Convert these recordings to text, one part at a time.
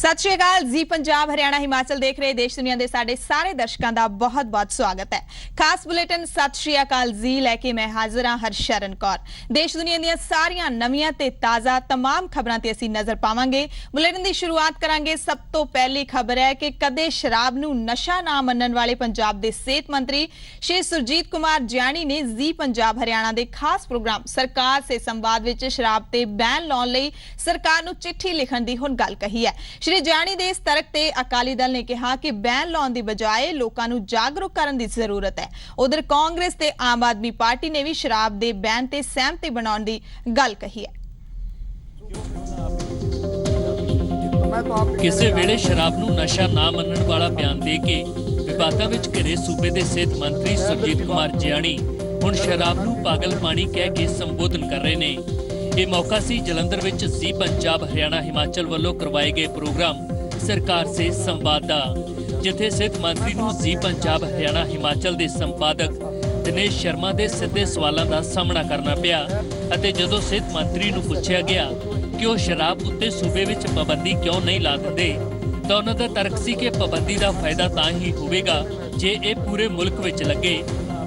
ਸਤਿ ਸ਼੍ਰੀ ਅਕਾਲ ਜੀ। ਪੰਜਾਬ ਹਰਿਆਣਾ ਹਿਮਾਚਲ ਦੇਖ ਰਹੇ ਦੇਸ਼ ਦੁਨੀਆ ਦੇ ਸਾਡੇ ਸਾਰੇ ਦਰਸ਼ਕਾਂ ਦਾ ਬਹੁਤ-ਬਹੁਤ ਸਵਾਗਤ ਹੈ। ਖਾਸ ਬੁਲੇਟਿਨ ਸਤਿ ਸ਼੍ਰੀ ਅਕਾਲ ਜੀ ਲੈ ਕੇ ਮੈਂ ਹਾਜ਼ਰ ਹਾਂ ਹਰਸ਼ਰਨ ਕੌਰ। ਦੇਸ਼ ਦੁਨੀਆ ਦੀਆਂ ਸਾਰੀਆਂ ਨਵੀਆਂ ਤੇ ਤਾਜ਼ਾ तमाम ਖਬਰਾਂ ਤੇ ਅਸੀਂ ਨਜ਼ਰ ਪਾਵਾਂਗੇ। ਬੁਲੇਟਿਨ ਦੀ ਸ਼ੁਰੂਆਤ ਕਰਾਂਗੇ। ਸਭ ਤੋਂ ਪਹਿਲੀ ਖਬਰ ਹੈ ਕਿ ਕਦੇ ਸ਼ਰਾਬ ਨੂੰ ਨਸ਼ਾ ਨਾ ਮੰਨਣ ਵਾਲੇ ਪੰਜਾਬ ਦੇ ਸਿਹਤ ਮੰਤਰੀ ਸ਼੍ਰੀ ਸੁਰਜੀਤ ਕੁਮਾਰ ਜਿਆਣੀ ਨੇ ਜੀ ਪੰਜਾਬ ਹਰਿਆਣਾ ਦੇ ਖਾਸ ਪ੍ਰੋਗਰਾਮ ਸਰਕਾਰ ਸੇ ਸੰਵਾਦ ਵਿੱਚ ਸ਼ਰਾਬ ਤੇ ਬੈਨ ਲਾਉਣ ਲਈ ਸਰਕਾਰ ਨੂੰ ਚਿੱਠੀ ਲਿਖਣ ਦੀ ਹੁਣ ਗੱਲ ਕਹੀ ਹੈ। श्री जानी दे इस तरक ते अकाली दल ने कहा कि बैन लाने की बजाय लोगों को जागरूक करने की जरूरत है। उधर कांग्रेस ते आम आदमी पार्टी ने भी शराब दे बैन ते सहमति बनाने की गल कही है। किसी वेले शराब नूं नशा ना मनण वाला बयान दे के विवादां विच घिरे सूबे दे सेहत मंत्री सुरजीत कुमार जियाणी हुण शराब नूं पागल पानी कह के संबोधन कर रहे ने। ਇਹ ਮੌਕਾ ਸੀ ਜਲੰਧਰ ਵਿੱਚ ਜੀ ਪੰਜਾਬ ਹਰਿਆਣਾ ਹਿਮਾਚਲ ਵੱਲੋਂ ਕਰਵਾਏ ਗਏ ਪ੍ਰੋਗਰਾਮ ਸਰਕਾਰ ਸੇ ਸੰਵਾਦ ਦਾ, ਜਿੱਥੇ ਸਿਹਤ ਮੰਤਰੀ ਨੂੰ ਜੀ ਪੰਜਾਬ ਹਰਿਆਣਾ ਹਿਮਾਚਲ ਦੇ ਸੰਪਾਦਕ ਦਿਨੇਸ਼ ਸ਼ਰਮਾ ਦੇ ਸਿੱਧੇ ਸਵਾਲਾਂ ਦਾ ਸਾਹਮਣਾ ਕਰਨਾ ਪਿਆ ਅਤੇ ਜਦੋਂ ਸਿਹਤ ਮੰਤਰੀ ਨੂੰ ਪੁੱਛਿਆ ਗਿਆ ਕਿ ਉਹ ਸ਼ਰਾਬ ਉੱਤੇ ਸੂਬੇ ਵਿੱਚ ਪਾਬੰਦੀ ਕਿਉਂ ਨਹੀਂ ਲਾ ਦਿੰਦੇ ਤਾਂ ਉਹਨਾਂ ਦਾ ਤਰਕ ਸੀ ਕਿ ਪਾਬੰਦੀ ਦਾ ਫਾਇਦਾ ਤਾਂ ਹੀ ਹੋਵੇਗਾ ਜੇ ਇਹ ਪੂਰੇ ਮੁਲਕ ਵਿੱਚ ਲੱਗੇ,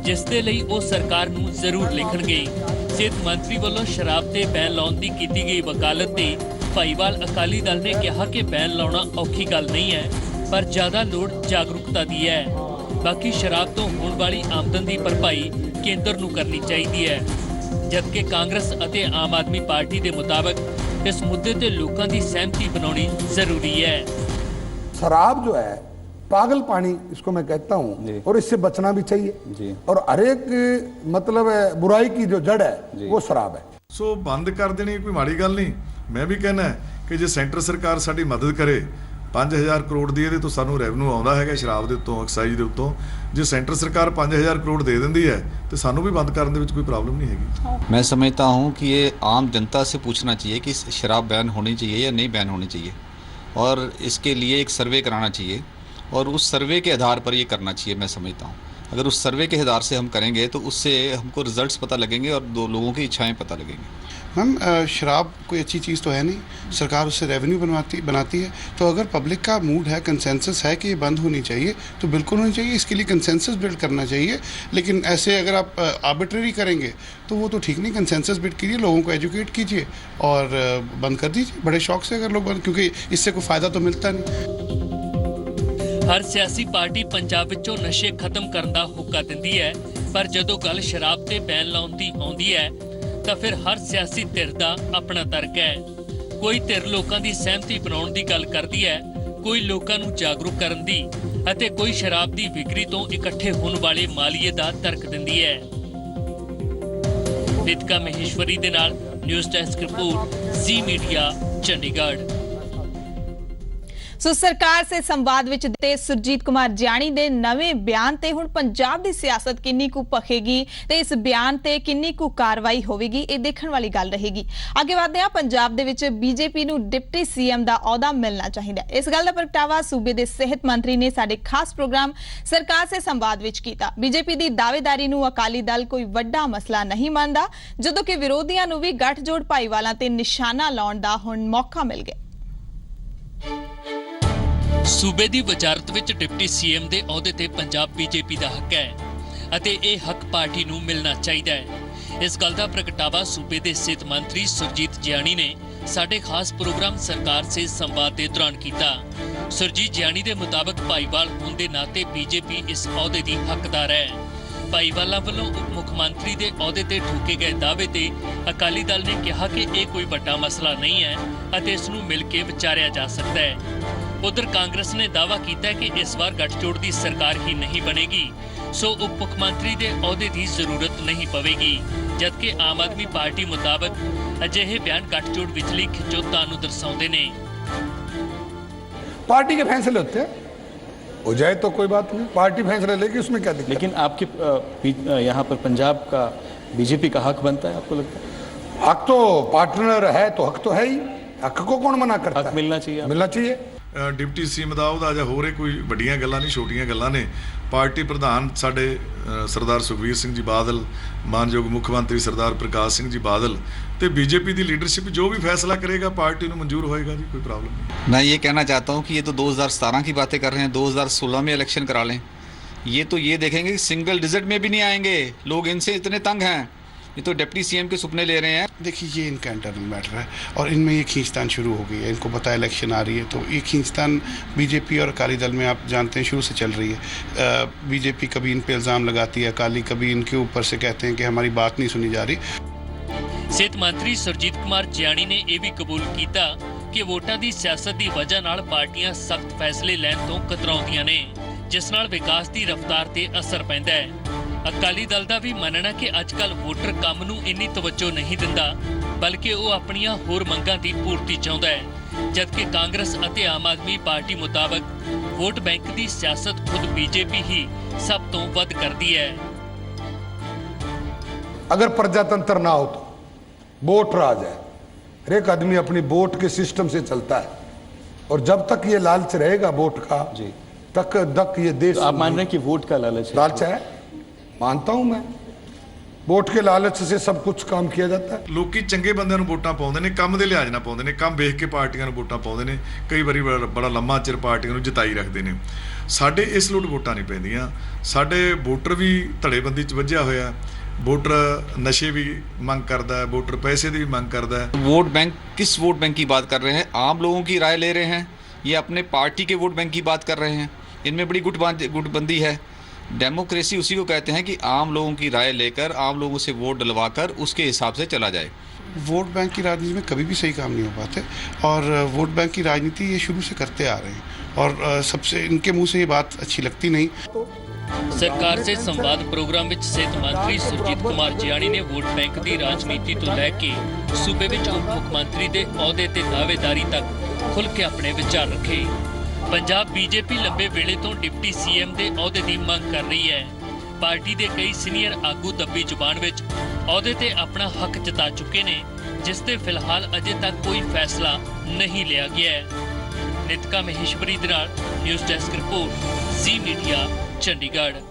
ਜਿਸ ਦੇ ਲਈ ਉਹ ਸਰਕਾਰ ਨੂੰ ਜ਼ਰੂਰ ਲਿਖਣਗੇ। ਸਿਹਤ ਮੰਤਰੀ ਵੱਲੋਂ ਸ਼ਰਾਬ ਤੇ ਬੈਨ ਲਾਉਣ ਦੀ ਕੀਤੀ ਗਈ ਵਕਾਲਤ ਤੇ ਭਾਈਵਾਲ ਅਕਾਲੀ ਦਲ ਨੇ ਕਿਹਾ ਕਿ ਬੈਨ ਲਾਉਣਾ ਔਖੀ ਗੱਲ ਨਹੀਂ ਹੈ, ਪਰ ਜ਼ਿਆਦਾ ਲੋੜ ਜਾਗਰੂਕਤਾ ਦੀ ਹੈ। ਬਾਕੀ ਸ਼ਰਾਬ ਤੋਂ ਹੋਣ ਵਾਲੀ ਆਮਦਨ ਦੀ ਭਰਪਾਈ ਕੇਂਦਰ ਨੂੰ ਕਰਨੀ ਚਾਹੀਦੀ ਹੈ, ਜਦਕਿ ਕਾਂਗਰਸ ਅਤੇ ਆਮ ਆਦਮੀ ਪਾਰਟੀ ਦੇ ਮੁਤਾਬਕ ਇਸ ਮੁੱਦੇ ਤੇ ਲੋਕਾਂ ਦੀ ਸਹਿਮਤੀ ਬਣਾਉਣੀ ਜ਼ਰੂਰੀ ਹੈ। शराब जो है पागल पानी इसको मैं कहता हूँ और इससे बचना भी चाहिए और हर एक मतलब बुराई की जो जड़ है वो शराब है। सो बंद कर देनी कोई माड़ी गल नहीं। मैं भी कहना है कि जो सेंटर सरकार साडी मदद करे 5000 ਕਰੋੜ ਦੀ ਇਹਦੇ ਤੋਂ ਸਾਨੂੰ ਰੈਵਨਿਊ ਆਉਂਦਾ ਹੈਗਾ ਸ਼ਰਾਬ ਦੇ ਉੱਤੋਂ, ਐਕਸਾਈਜ਼ ਦੇ ਉੱਤੋਂ। ਜੇ ਸੈਂਟਰ ਸਰਕਾਰ 5000 ਕਰੋੜ ਦੇ ਦਿੰਦੀ ਹੈ ਤੇ ਸਾਨੂੰ ਵੀ ਬੰਦ ਕਰਨ ਦੇ ਵਿੱਚ ਕੋਈ ਪ੍ਰੋਬਲਮ ਨਹੀਂ ਹੈਗੀ। मैं समझता हूँ कि ये आम जनता से पूछना चाहिए कि शराब बैन होनी चाहिए या नहीं बैन होनी चाहिए, और इसके लिए एक सर्वे कराना चाहिए और उस सर्वे के आधार पर ये करना चाहिए। मैं समझता हूँ अगर उस सर्वे के आधार से हम करेंगे तो उससे हमको रिजल्ट्स पता लगेंगे और दो लोगों की इच्छाएं पता लगेंगी। मैम शराब कोई अच्छी चीज़ तो है नहीं, सरकार उससे रेवेन्यू बनाती है, तो अगर पब्लिक का मूड है, कंसेंसस है कि ये बंद होनी चाहिए तो बिल्कुल होनी चाहिए। इसके लिए कंसेंसस बिल्ड करना चाहिए, लेकिन ऐसे अगर आप आर्बिट्रेरी करेंगे तो वो तो ठीक नहीं। कंसेंसस बिल्ड कीजिए, लोगों को एजुकेट कीजिए और बंद कर दीजिए बड़े शौक से अगर लोग बंद, क्योंकि इससे कोई फ़ायदा तो मिलता नहीं। हर सियासी पार्टी पंजाब विचों नशे खत्म करन दा हुक्का दिंदी है, पर जदों गल शराब ते बैन लाउण दी आउंदी है तां फिर हर सियासी धिर दा अपना तर्क है। कोई धिर लोकां दी सहमति बनाउण दी गल करदी है, कोई लोकां नूं जागरूक करन दी अते कोई शराब दी विक्री तो इकट्ठे होण वाले मालीए दा तर्क दिंदी है। रितिका महेश्वरी दे नाल न्यूज़ डेस्क रिपोर्ट जी मीडिया चंडीगढ़। सो सरकार से संवाद विच ते सुरजीत कुमार जियाणी दे नवें बयान ते हुण पंजाब दी सियासत किन्नी कु भखेगी ते इस बयान ते किन्नी कु कार्रवाई होवेगी, ये देखण वाली गल रहेगी। अगे वधदे हां। पंजाब दे विच बीजेपी नूं डिप्टी सीएम दा अहुदा मिलना चाहिदा। इस गल दा प्रगटावा सूबे दे सेहत मंत्री ने साडे खास प्रोग्राम सरकार से संवाद विच कीता। बीजेपी दी दावेदारी नूं अकाली दल कोई वड्डा मसला नहीं मानदा, जदों कि विरोधियां नूं भी गठजोड़ भाईवालां ते निशाना लाउण दा हुण मौका मिल गया। सूबे दी वजारत विच डिप्टी सीएम दे अहुदे ते पंजाब बीजेपी दा हक है अते इह हक पार्टी नूं मिलना चाहिदा है। इस गल दा प्रगटावा सूबे दे सेहत मंत्री सुरजीत जियाणी ने साडे खास प्रोग्राम सरकार से संवाद दे दौरान कीता। सुरजीत जियाणी दे मुताबक भाईवाल होण दे नाते बीजेपी इस अहुदे दी हकदार है। भाईवाला वालों उप मुख्यमंत्री दे अहुदे ते ठोके गए दावे ते अकाली दल ने कहा कि यह कोई वड्डा मसला नहीं है अते इस नूं मिल के विचारिया जा सकता है। उधर कांग्रेस ने दावा किया कि इस बार गठजोड़ की सरकार ही नहीं बनेगी, सो उप मुख्यमंत्री के अहुदे की जरूरत नहीं पवेगी, जबकि आम आदमी पार्टी मुताबक अजिहे बयान गठजोड़ विचली खिचोता नूं दर्शाउंदे ने। पार्टी के फैसले होते हैं, हो जाए तो कोई बात नहीं, पार्टी फैसला लेगी, उसमें क्या दिक्कत। लेकिन आपके यहाँ पर पंजाब का बीजेपी का हक बनता है, आपको लगता है? हक तो पार्टनर है तो हक तो है ही, हक को कौन मना करता है? हक मिलना चाहिए, मिलना चाहिए। ਡਿਪਟੀ ਸੀਐਮ ਦਾ ਉਹਦਾ ਜਾਂ ਹੋਰ ਕੋਈ ਵੱਡੀਆਂ ਗੱਲਾਂ ਨਹੀਂ, ਛੋਟੀਆਂ ਗੱਲਾਂ ਨੇ। ਪਾਰਟੀ ਪ੍ਰਧਾਨ ਸਾਡੇ ਸਰਦਾਰ ਸੁਖਬੀਰ ਸਿੰਘ ਜੀ ਬਾਦਲ, ਮਾਨਯੋਗ ਮੁੱਖ ਮੰਤਰੀ ਸਰਦਾਰ ਪ੍ਰਕਾਸ਼ ਸਿੰਘ ਜੀ ਬਾਦਲ ਤੇ बीजेपी ਦੀ ਲੀਡਰਸ਼ਿਪ जो भी फैसला करेगा पार्टी ਨੂੰ मंजूर होएगा जी, कोई प्रॉब्लम नहीं। मैं ये कहना चाहता हूँ कि ये तो 2017 की बातें कर रहे हैं, 2016 में इलेक्शन करा लें। ये तो ये देखेंगे कि सिंगल डिजिट में भी नहीं आएंगे, लोग इनसे इतने तंग हैं, ये तो डिप्टी सीएम के सपने ले रहे हैं। देखिए ये इनका इंटरनल मैटर है और इनमें ये खींचतान शुरू हो गई है। इनको पता है इलेक्शन आ रही है, तो ये खींचतान बीजेपी और अकाली दल में आप जानते हैं शुरू से चल रही है। बीजेपी कभी इन पे इल्ज़ाम लगाती है, अकाली कभी इनके ऊपर से कहते हैं कि हमारी बात नहीं सुनी जा रही। ਸਿਹਤ ਮੰਤਰੀ ਸੁਰਜੀਤ ਕੁਮਾਰ ਜਿਆਣੀ ਨੇ ਇਹ ਵੀ ਕਬੂਲ ਕੀਤਾ ਕਿ ਵੋਟਾਂ ਦੀ ਸਿਆਸਤ ਦੀ ਵਜ੍ਹਾ ਨਾਲ ਪਾਰਟੀਆਂ ਸਖਤ ਫੈਸਲੇ ਲੈਣ ਤੋਂ ਕਤਰਾਉਂਦੀਆਂ ਨੇ, ਜਿਸ ਨਾਲ ਵਿਕਾਸ ਦੀ ਰਫ਼ਤਾਰ ਤੇ ਅਸਰ ਪੈਂਦਾ ਹੈ। ਅਕਾਲੀ ਦਲ ਦਾ ਵੀ ਮੰਨਣਾ ਕਿ ਅੱਜਕੱਲ ਵੋਟਰ ਕੰਮ ਨੂੰ ਇੰਨੀ ਤਵੱਜੋ ਨਹੀਂ ਦਿੰਦਾ, ਬਲਕਿ ਉਹ ਆਪਣੀਆਂ ਹੋਰ ਮੰਗਾਂ ਦੀ ਪੂਰਤੀ ਚਾਹੁੰਦਾ ਹੈ, ਜਦਕਿ ਕਾਂਗਰਸ ਅਤੇ ਆਮ ਆਦਮੀ ਪਾਰਟੀ ਮੁਤਾਬਕ ਵੋਟ ਬੈਂਕ ਦੀ ਸਿਆਸਤ ਖੁਦ बीजेपी ਹੀ ਸਭ ਤੋਂ ਵੱਧ ਕਰਦੀ ਹੈ। अगर प्रजातंत्र ना हो तो वोट राज है, हर एक आदमी अपनी वोट के सिस्टम से चलता है और जब तक ये लालच रहेगा वोट का जी तक ये देश। तो आप मान रहे हैं कि वोट का लालच है? लालच है, मानता हूं मैं, वोट के लालच से सब कुछ काम किया जाता है। ਲੋਕੀ ਚੰਗੇ ਬੰਦਿਆਂ ਨੂੰ ਵੋਟਾਂ ਪਾਉਂਦੇ ਨੇ, ਕੰਮ ਦੇ ਲਿਹਾਜ਼ ਨਾਲ ਪਾਉਂਦੇ ਨੇ, ਕੰਮ ਵੇਖ ਕੇ ਪਾਰਟੀਆਂ ਨੂੰ ਵੋਟਾਂ ਪਾਉਂਦੇ ਨੇ, ਕਈ ਵਾਰੀ ਬੜਾ ਲੰਮਾ ਚਿਰ ਪਾਰਟੀਆਂ ਨੂੰ ਜਿਤਾਈ ਰੱਖਦੇ ਨੇ। ਸਾਡੇ ਇਸ ਲੁੱਟ ਵੋਟਾਂ ਨਹੀਂ ਪੈਂਦੀਆਂ, ਸਾਡੇ ਵੋਟਰ ਵੀ ਧੜੇਬੰਦੀ 'ਚ ਵੱਜਿਆ ਹੋਇਆ, वोटर नशे भी मांग करता है, वोटर पैसे की भी मांग करता है। वोट बैंक, किस वोट बैंक की बात कर रहे हैं? आम लोगों की राय ले रहे हैं या अपने पार्टी के वोट बैंक की बात कर रहे हैं? इनमें बड़ी गुटबंदी है। डेमोक्रेसी उसी को कहते हैं कि आम लोगों की राय लेकर आम लोगों से वोट डलवाकर उसके हिसाब से चला जाए। वोट बैंक की राजनीति में कभी भी सही काम नहीं हो पाते और वोट बैंक की राजनीति ये शुरू से करते आ रहे हैं और सबसे इनके मुंह से ये बात अच्छी लगती नहीं। सरकार से संवाद प्रोग्राम ਵਿੱਚ ਸਿਹਤ ਮੰਤਰੀ ਸੁਰਜੀਤ ਕੁਮਾਰ ਜਿਆਣੀ ਨੇ ਵੋਟ ਬੈਂਕ ਦੀ ਰਾਜਨੀਤੀ ਤੋਂ ਲੈ ਕੇ ਸੂਬੇ ਵਿੱਚ ਉਪ ਮੁੱਖ ਮੰਤਰੀ ਦੇ ਅਹੁਦੇ ਤੇ ਦਾਅਵੇਦਾਰੀ ਤੱਕ ਖੁੱਲ੍ਹ ਕੇ ਆਪਣੇ ਵਿਚਾਰ ਰੱਖੇ। ਪੰਜਾਬ बीजेपी ਲੰਬੇ ਵੇਲੇ ਤੋਂ ਡਿਪਟੀ ਸੀਐਮ ਦੇ ਅਹੁਦੇ ਦੀ ਮੰਗ ਕਰ ਰਹੀ ਹੈ। ਪਾਰਟੀ ਦੇ ਕਈ ਸੀਨੀਅਰ ਆਗੂ ਦੱਬੀ ਜ਼ੁਬਾਨ ਵਿੱਚ ਅਹੁਦੇ ਤੇ ਆਪਣਾ ਹੱਕ ਜਤਾ ਚੁੱਕੇ ਨੇ, ਜਿਸ ਤੇ ਫਿਲਹਾਲ ਅਜੇ ਤੱਕ ਕੋਈ ਫੈਸਲਾ ਨਹੀਂ ਲਿਆ ਗਿਆ ਹੈ। ਨਿਤਕਾ ਮਹੇਸ਼ਵਰੀ ਦੇ ਨਾਲ ਨਿਊਜ਼ ਡੈਸਕ ਰਿਪੋਰਟ, ਜ਼ੀ ਮੀਡੀਆ, ਚੰਡੀਗੜ੍ਹ।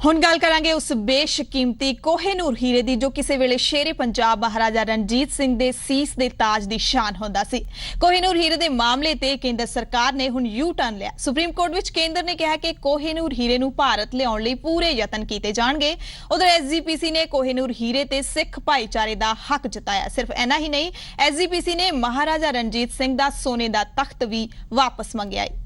ਹੁਣ ਗੱਲ ਕਰਾਂਗੇ ਉਸ ਬੇਸ਼ਕੀਮਤੀ ਕੋਹੇਨੂਰ ਹੀਰੇ ਦੀ ਜੋ ਕਿਸੇ ਵੇਲੇ ਸ਼ੇਰੇ ਪੰਜਾਬ ਮਹਾਰਾਜਾ ਰਣਜੀਤ ਸਿੰਘ ਦੇ ਸੀਸ ਦੇ ਤਾਜ ਦੀ ਸ਼ਾਨ ਹੁੰਦਾ ਸੀ। ਕੋਹੇਨੂਰ ਹੀਰੇ ਦੇ ਮਾਮਲੇ ਤੇ ਕੇਂਦਰ ਸਰਕਾਰ ਨੇ ਹੁਣ ਯੂ ਟਰਨ ਲਿਆ। ਸੁਪਰੀਮ ਕੋਰਟ ਵਿੱਚ ਕੇਂਦਰ ਨੇ ਕਿਹਾ ਕਿ ਕੋਹੇਨੂਰ ਹੀਰੇ ਨੂੰ ਭਾਰਤ ਲਿਆਉਣ ਲਈ ਪੂਰੇ ਯਤਨ ਕੀਤੇ ਜਾਣਗੇ। ਉਧਰ ਐਸਜੀਪੀਸੀ ਨੇ ਕੋਹੇਨੂਰ ਹੀਰੇ ਤੇ ਸਿੱਖ ਭਾਈਚਾਰੇ ਦਾ ਹੱਕ ਜਤਾਇਆ। ਸਿਰਫ ਇੰਨਾ ਹੀ ਨਹੀਂ, ਐਸਜੀਪੀਸੀ ਨੇ ਮਹਾਰਾਜਾ ਰਣਜੀਤ ਸਿੰਘ ਦਾ ਸੋਨੇ ਦਾ ਤਖਤ ਵੀ ਵਾਪਸ ਮੰਗਿਆ ਹੈ।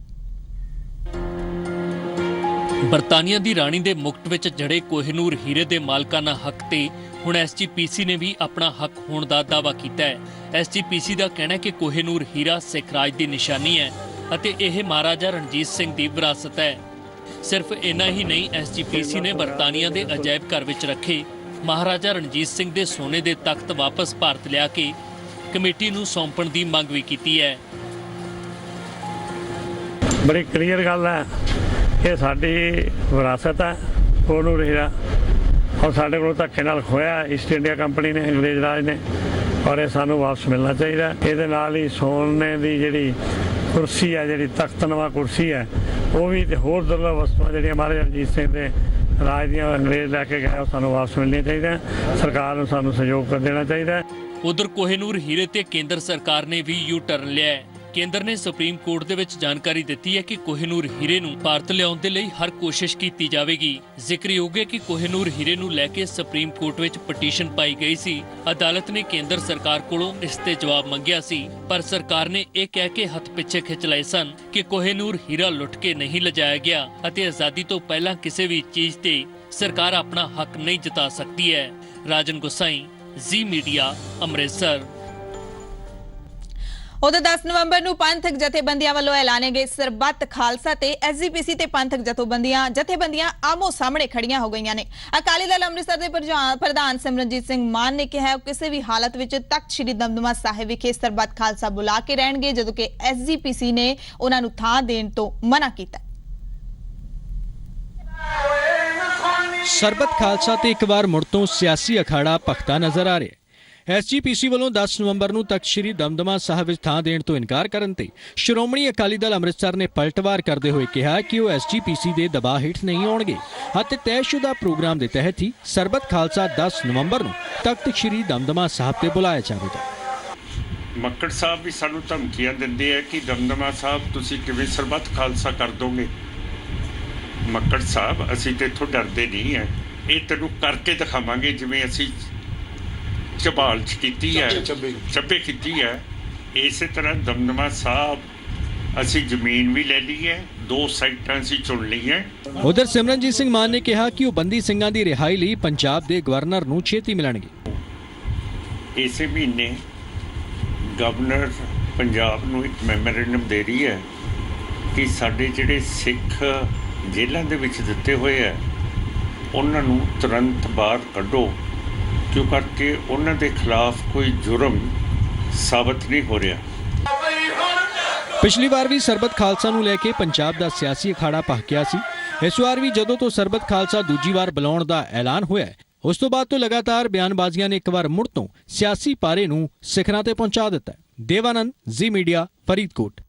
ਬਰਤਾਨੀਆ ਦੀ ਰਾਣੀ ਦੇ ਮੁਕਟ ਵਿੱਚ ਜੜੇ ਕੋਹੇਨੂਰ ਹੀਰੇ ਦੇ ਮਾਲਕਾਨਾ ਹੱਕ ਤੇ ਹੁਣ ਐਸਜੀਪੀਸੀ ਨੇ ਵੀ ਆਪਣਾ ਹੱਕ ਹੋਣ ਦਾ ਦਾਅਵਾ ਕੀਤਾ ਹੈ। ਐਸਜੀਪੀਸੀ ਦਾ ਕਹਿਣਾ ਹੈ ਕਿ ਕੋਹੇਨੂਰ ਹੀਰਾ ਸਿੱਖ ਰਾਜ ਦੀ ਨਿਸ਼ਾਨੀ ਹੈ ਅਤੇ ਇਹ ਮਹਾਰਾਜਾ ਰਣਜੀਤ ਸਿੰਘ ਦੀ ਵਿਰਾਸਤ ਹੈ। ਸਿਰਫ ਇੰਨਾ ਹੀ ਨਹੀਂ, ਐਸਜੀਪੀਸੀ ਨੇ ਬਰਤਾਨੀਆ ਦੇ ਅਜਾਇਬ ਘਰ ਵਿੱਚ ਰੱਖੇ ਮਹਾਰਾਜਾ ਰਣਜੀਤ ਸਿੰਘ ਦੇ ਸੋਨੇ ਦੇ ਤਖਤ ਵਾਪਸ ਭਾਰਤ ਲਿਆ ਕੇ ਕਮੇਟੀ ਨੂੰ ਸੌਂਪਣ ਦੀ ਮੰਗ ਵੀ ਕੀਤੀ ਹੈ। ਬੜੀ ਕਲੀਅਰ ਗੱਲ ਹੈ, ਇਹ ਸਾਡੀ ਵਿਰਾਸਤ ਹੈ ਕੋਹੇਨੂਰ ਹੀਰਾ ਔਰ ਸਾਡੇ ਕੋਲੋਂ ਧੱਕੇ ਨਾਲ ਖੋਇਆ ਈਸਟ ਇੰਡੀਆ ਕੰਪਨੀ ਨੇ, ਅੰਗਰੇਜ਼ ਰਾਜ ਨੇ, ਔਰ ਇਹ ਸਾਨੂੰ ਵਾਪਸ ਮਿਲਣਾ ਚਾਹੀਦਾ। ਇਹਦੇ ਨਾਲ ਹੀ ਸੋਨੇ ਦੀ ਜਿਹੜੀ ਕੁਰਸੀ ਹੈ, ਜਿਹੜੀ ਤਖਤਨੁਮਾ ਕੁਰਸੀ ਹੈ, ਉਹ ਵੀ ਤੇ ਹੋਰ ਦੁਰਲਭ ਵਸਤੂਆਂ ਜਿਹੜੀਆਂ ਮਹਾਰਾਜਾ ਰਣਜੀਤ ਸਿੰਘ ਦੇ ਰਾਜ ਦੀਆਂ ਅੰਗਰੇਜ਼ ਲੈ ਕੇ ਗਏ, ਉਹ ਸਾਨੂੰ ਵਾਪਸ ਮਿਲਣੀਆਂ ਚਾਹੀਦੀਆਂ। ਸਰਕਾਰ ਨੂੰ ਸਾਨੂੰ ਸਹਿਯੋਗ ਕਰ ਦੇਣਾ ਚਾਹੀਦਾ। ਉਧਰ ਕੋਹੇਨੂਰ ਹੀਰੇ ਤੇ ਕੇਂਦਰ ਸਰਕਾਰ ਨੇ ਵੀ ਯੂ ਟਰਨ ਲਿਆ ਹੈ। ਕੇਂਦਰ ਨੇ ਸੁਪਰੀਮ ਕੋਰਟ ਦੇ ਵਿੱਚ ਜਾਣਕਾਰੀ ਦਿੱਤੀ ਹੈ ਕਿ ਕੋਹੇਨੂਰ ਹੀਰੇ ਨੂੰ ਭਾਰਤ ਲਿਆਉਣ ਦੇ ਲਈ ਹਰ ਕੋਸ਼ਿਸ਼ ਕੀਤੀ ਜਾਵੇਗੀ। ਜ਼ਿਕਰਯੋਗ ਹੈ ਕਿ ਕੋਹੇਨੂਰ ਹੀਰੇ ਨੂੰ ਲੈ ਕੇ ਸੁਪਰੀਮ ਕੋਰਟ ਵਿੱਚ ਪਟੀਸ਼ਨ ਪਾਈ ਗਈ ਸੀ। ਅਦਾਲਤ ਨੇ ਕੇਂਦਰ ਸਰਕਾਰ ਕੋਲੋਂ ਇਸ ਤੇ ਜਵਾਬ ਮੰਗਿਆ ਸੀ, ਪਰ ਸਰਕਾਰ ਨੇ ਇਹ ਕਹਿ ਕੇ ਹੱਥ ਪਿੱਛੇ ਖਿੱਚ ਲਏ ਸਨ ਕਿ ਕੋਹੇਨੂਰ ਹੀਰਾ ਲੁੱਟ ਕੇ ਨਹੀਂ ਲਿਜਾਇਆ ਗਿਆ ਅਤੇ ਆਜ਼ਾਦੀ ਤੋਂ ਪਹਿਲਾਂ ਕਿਸੇ ਵੀ ਚੀਜ਼ ਤੇ ਸਰਕਾਰ ਆਪਣਾ ਹੱਕ ਨਹੀਂ ਜਤਾ ਸਕਦੀ ਹੈ। ਰਾਜਨ ਗੁਸਾਈ, ਜ਼ੀ ਮੀਡੀਆ, ਅੰਮ੍ਰਿਤਸਰ। ਉਧਰ 10 ਨਵੰਬਰ ਨੂੰ ਪੰਥਕ ਜਥੇਬੰਦੀਆਂ ਵੱਲੋਂ ਐਲਾਨੇ ਗਏ ਸਰਬੱਤ ਖਾਲਸਾ ਤੇ ਐਸਜੀਪੀਸੀ ਤੇ ਪੰਥਕ ਜਥੇਬੰਦੀਆਂ ਆਮੋ ਸਾਹਮਣੇ ਖੜੀਆਂ ਹੋ ਗਈਆਂ ਨੇ। ਅਕਾਲੀ ਦਲ ਅੰਮ੍ਰਿਤਸਰ ਦੇ ਪ੍ਰਧਾਨ ਸਿਮਰਨਜੀਤ ਸਿੰਘ ਮਾਨ ਨੇ ਕਿਹਾ ਕਿ ਕਿਸੇ ਵੀ ਹਾਲਤ ਵਿੱਚ ਤਖਤ ਸ੍ਰੀ ਦਮਦਮਾ ਸਾਹਿਬ ਵਿਖੇ ਸਰਬੱਤ ਖਾਲਸਾ ਬੁਲਾ ਕੇ ਰਹਿਣਗੇ, ਜਦੋਂ ਕਿ ਐਸਜੀਪੀਸੀ ਨੇ ਉਹਨਾਂ ਨੂੰ ਥਾਂ ਦੇਣ ਤੋਂ ਮਨਾ ਕੀਤਾ। ਸਰਬੱਤ ਖਾਲਸਾ ਤੇ ਇੱਕ ਵਾਰ ਮੁੜ ਤੋਂ ਸਿਆਸੀ ਅਖਾੜਾ ਭਖਦਾ ਨਜ਼ਰ ਆ ਰਿਹਾ। ਐਸਜੀਪੀਸੀ ਵੱਲੋਂ 10 ਨਵੰਬਰ ਨੂੰ ਤਖਤ ਸ੍ਰੀ ਦਮਦਮਾ ਸਾਹਿਬ ਵਿੱਚ ਥਾਂ ਦੇਣ ਤੋਂ ਇਨਕਾਰ ਕਰਨ ਤੇ ਸ਼੍ਰੋਮਣੀ ਅਕਾਲੀ ਦਲ ਅੰਮ੍ਰਿਤਸਰ ਨੇ ਪਲਟਵਾਰ ਕਰਦੇ ਹੋਏ ਕਿਹਾ ਕਿ ਉਹ ਐਸਜੀਪੀਸੀ ਦੇ ਦਬਾਅ ਹੇਠ ਨਹੀਂ ਆਉਣਗੇ ਅਤੇ ਤੈਅਸ਼ੁਦਾ ਪ੍ਰੋਗਰਾਮ ਦੇ ਤਹਿਤ ਹੀ ਸਰਬੱਤ ਖਾਲਸਾ 10 ਨਵੰਬਰ ਨੂੰ ਤਖਤ ਸ੍ਰੀ ਦਮਦਮਾ ਸਾਹਿਬ ਤੇ ਬੁਲਾਇਆ ਜਾਵੇਗਾ। ਮੱਕੜ ਸਾਹਿਬ ਵੀ ਸਾਨੂੰ ਧਮਕੀਆਂ ਦਿੰਦੇ ਆ ਕਿ ਦਮਦਮਾ ਸਾਹਿਬ ਤੁਸੀਂ ਕਿਵੇਂ ਸਰਬੱਤ ਖਾਲਸਾ ਕਰ ਦੋਗੇ। ਮੱਕੜ ਸਾਹਿਬ ਅਸੀਂ ਤੇ ਇੱਥੋਂ ਡਰਦੇ ਨਹੀਂ ਹੈ, ਇਹ ਤੈਨੂੰ ਕਰਕੇ ਦਿਖਾਵਾਂਗੇ ਜਿਵੇਂ ਅਸੀਂ ਝਬਾਲ 'ਚ ਕੀਤੀ ਹੈ, ਚੱਬੇ ਕੀਤੀ ਹੈ। ਇਸੇ ਤਰ੍ਹਾਂ ਦਮਦਮਾ ਸਾਹਿਬ ਅਸੀਂ ਜ਼ਮੀਨ ਵੀ ਲੈ ਲਈ ਹੈ, 2 ਸਾਈਟਾਂ ਅਸੀਂ ਚੁਣ ਲਈਆਂ। ਉਧਰ ਸਿਮਰਨਜੀਤ ਸਿੰਘ ਮਾਨ ਨੇ ਕਿਹਾ ਕਿ ਉਹ ਬੰਦੀ ਸਿੰਘਾਂ ਦੀ ਰਿਹਾਈ ਲਈ ਪੰਜਾਬ ਦੇ ਗਵਰਨਰ ਨੂੰ ਛੇਤੀ ਮਿਲਣਗੇ। ਇਸੇ ਮਹੀਨੇ ਗਵਰਨਰ ਪੰਜਾਬ ਨੂੰ ਇੱਕ ਮੈਮੋਰੈਂਡਮ ਦੇ ਰਹੀ ਹੈ ਕਿ ਸਾਡੇ ਜਿਹੜੇ ਸਿੱਖ ਜੇਲ੍ਹਾਂ ਦੇ ਵਿੱਚ ਦਿੱਤੇ ਹੋਏ ਹੈ ਉਹਨਾਂ ਨੂੰ ਤੁਰੰਤ ਬਾਹਰ ਕੱਢੋ, ਕਿਉਂ ਕਰਕੇ ਉਹਨਾਂ ਦੇ ਖਿਲਾਫ ਕੋਈ ਜੁਰਮ ਸਾਬਤ ਨਹੀਂ ਹੋ ਰਿਹਾ। ਪਿਛਲੀ ਵਾਰ ਵੀ ਸਰਬੱਤ ਖਾਲਸਾ ਨੂੰ ਲੈ ਕੇ ਪੰਜਾਬ ਦਾ ਸਿਆਸੀ ਅਖਾੜਾ ਭਖਿਆ ਸੀ। ਇਸ ਵਾਰ ਵੀ ਜਦੋਂ ਤੋਂ ਸਰਬੱਤ ਖਾਲਸਾ ਦੂਜੀ ਵਾਰ ਬੁਲਾਉਣ ਦਾ ਐਲਾਨ ਹੋਇਆ, ਉਸ ਤੋਂ ਬਾਅਦ ਤੋਂ ਲਗਾਤਾਰ ਬਿਆਨਬਾਜ਼ੀਆਂ ਨੇ ਇੱਕ ਵਾਰ ਮੁੜ ਤੋਂ ਸਿਆਸੀ ਪਾਰੇ ਨੂੰ ਸਿਖਰਾਂ ਤੇ ਪਹੁੰਚਾ ਦਿੱਤਾ। ਦੇਵਾਨੰਦ, ਜ਼ੀ ਮੀਡੀਆ, ਫਰੀਦਕੋਟ।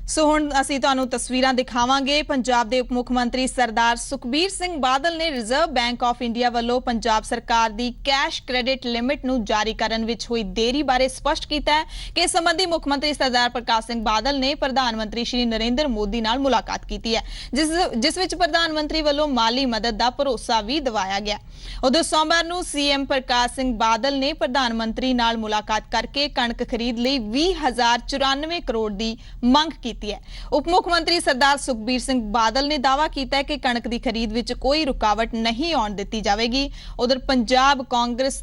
ਸੋ ਹੁਣ ਅਸੀਂ ਤੁਹਾਨੂੰ ਤਸਵੀਰਾਂ ਦਿਖਾਵਾਂਗੇ। ਪੰਜਾਬ ਦੇ ਉਪ ਮੁੱਖ ਮੰਤਰੀ ਸਰਦਾਰ ਸੁਖਬੀਰ ਸਿੰਘ ਬਾਦਲ ਨੇ ਰਿਜ਼ਰਵ ਬੈਂਕ ਆਫ ਇੰਡੀਆ ਵੱਲੋਂ ਪੰਜਾਬ ਸਰਕਾਰ ਦੀ ਕੈਸ਼ ਕ੍ਰੈਡਿਟ ਲਿਮਿਟ ਨੂੰ ਜਾਰੀ ਕਰਨ ਵਿੱਚ ਹੋਈ ਦੇਰੀ ਬਾਰੇ ਸਪਸ਼ਟ ਕੀਤਾ ਹੈ ਕਿ ਇਸ ਸੰਬੰਧੀ ਮੁੱਖ ਮੰਤਰੀ ਸਰਦਾਰ ਪ੍ਰਕਾਸ਼ ਸਿੰਘ ਬਾਦਲ ਨੇ ਪ੍ਰਧਾਨ ਮੰਤਰੀ ਸ਼੍ਰੀ ਨਰਿੰਦਰ ਮੋਦੀ ਨਾਲ ਮੁਲਾਕਾਤ ਕੀਤੀ ਹੈ, ਜਿਸ ਵਿੱਚ ਪ੍ਰਧਾਨ ਮੰਤਰੀ ਵੱਲੋਂ ਮਾਲੀ ਮਦਦ ਦਾ ਭਰੋਸਾ ਵੀ ਦਿਵਾਇਆ ਗਿਆ। ਉਦੋਂ ਸੋਮਵਾਰ ਨੂੰ ਸੀਐਮ ਪ੍ਰਕਾਸ਼ ਸਿੰਘ ਬਾਦਲ ਨੇ ਪ੍ਰਧਾਨ ਮੰਤਰੀ ਨਾਲ ਮੁਲਾਕਾਤ ਕਰਕੇ ਕਣਕ ਖਰੀਦ ਲਈ 20,094 ਕਰੋੜ ਦੀ ਮੰਗ ਕੀਤੀ। ਉਪ ਮੁੱਖ ਮੰਤਰੀ ਸਰਦਾਰ ਸੁਖਬੀਰ ਸਿੰਘ ਬਾਦਲ ਨੇ ਦਾਅਵਾ ਕੀਤਾ ਹੈ ਕਿ ਕਣਕ ਦੀ ਖਰੀਦ ਵਿੱਚ ਕੋਈ ਰੁਕਾਵਟ ਨਹੀਂ ਆਉਣ ਦਿੱਤੀ ਜਾਵੇਗੀ। ਉਧਰ ਪੰਜਾਬ ਕਾਂਗਰਸ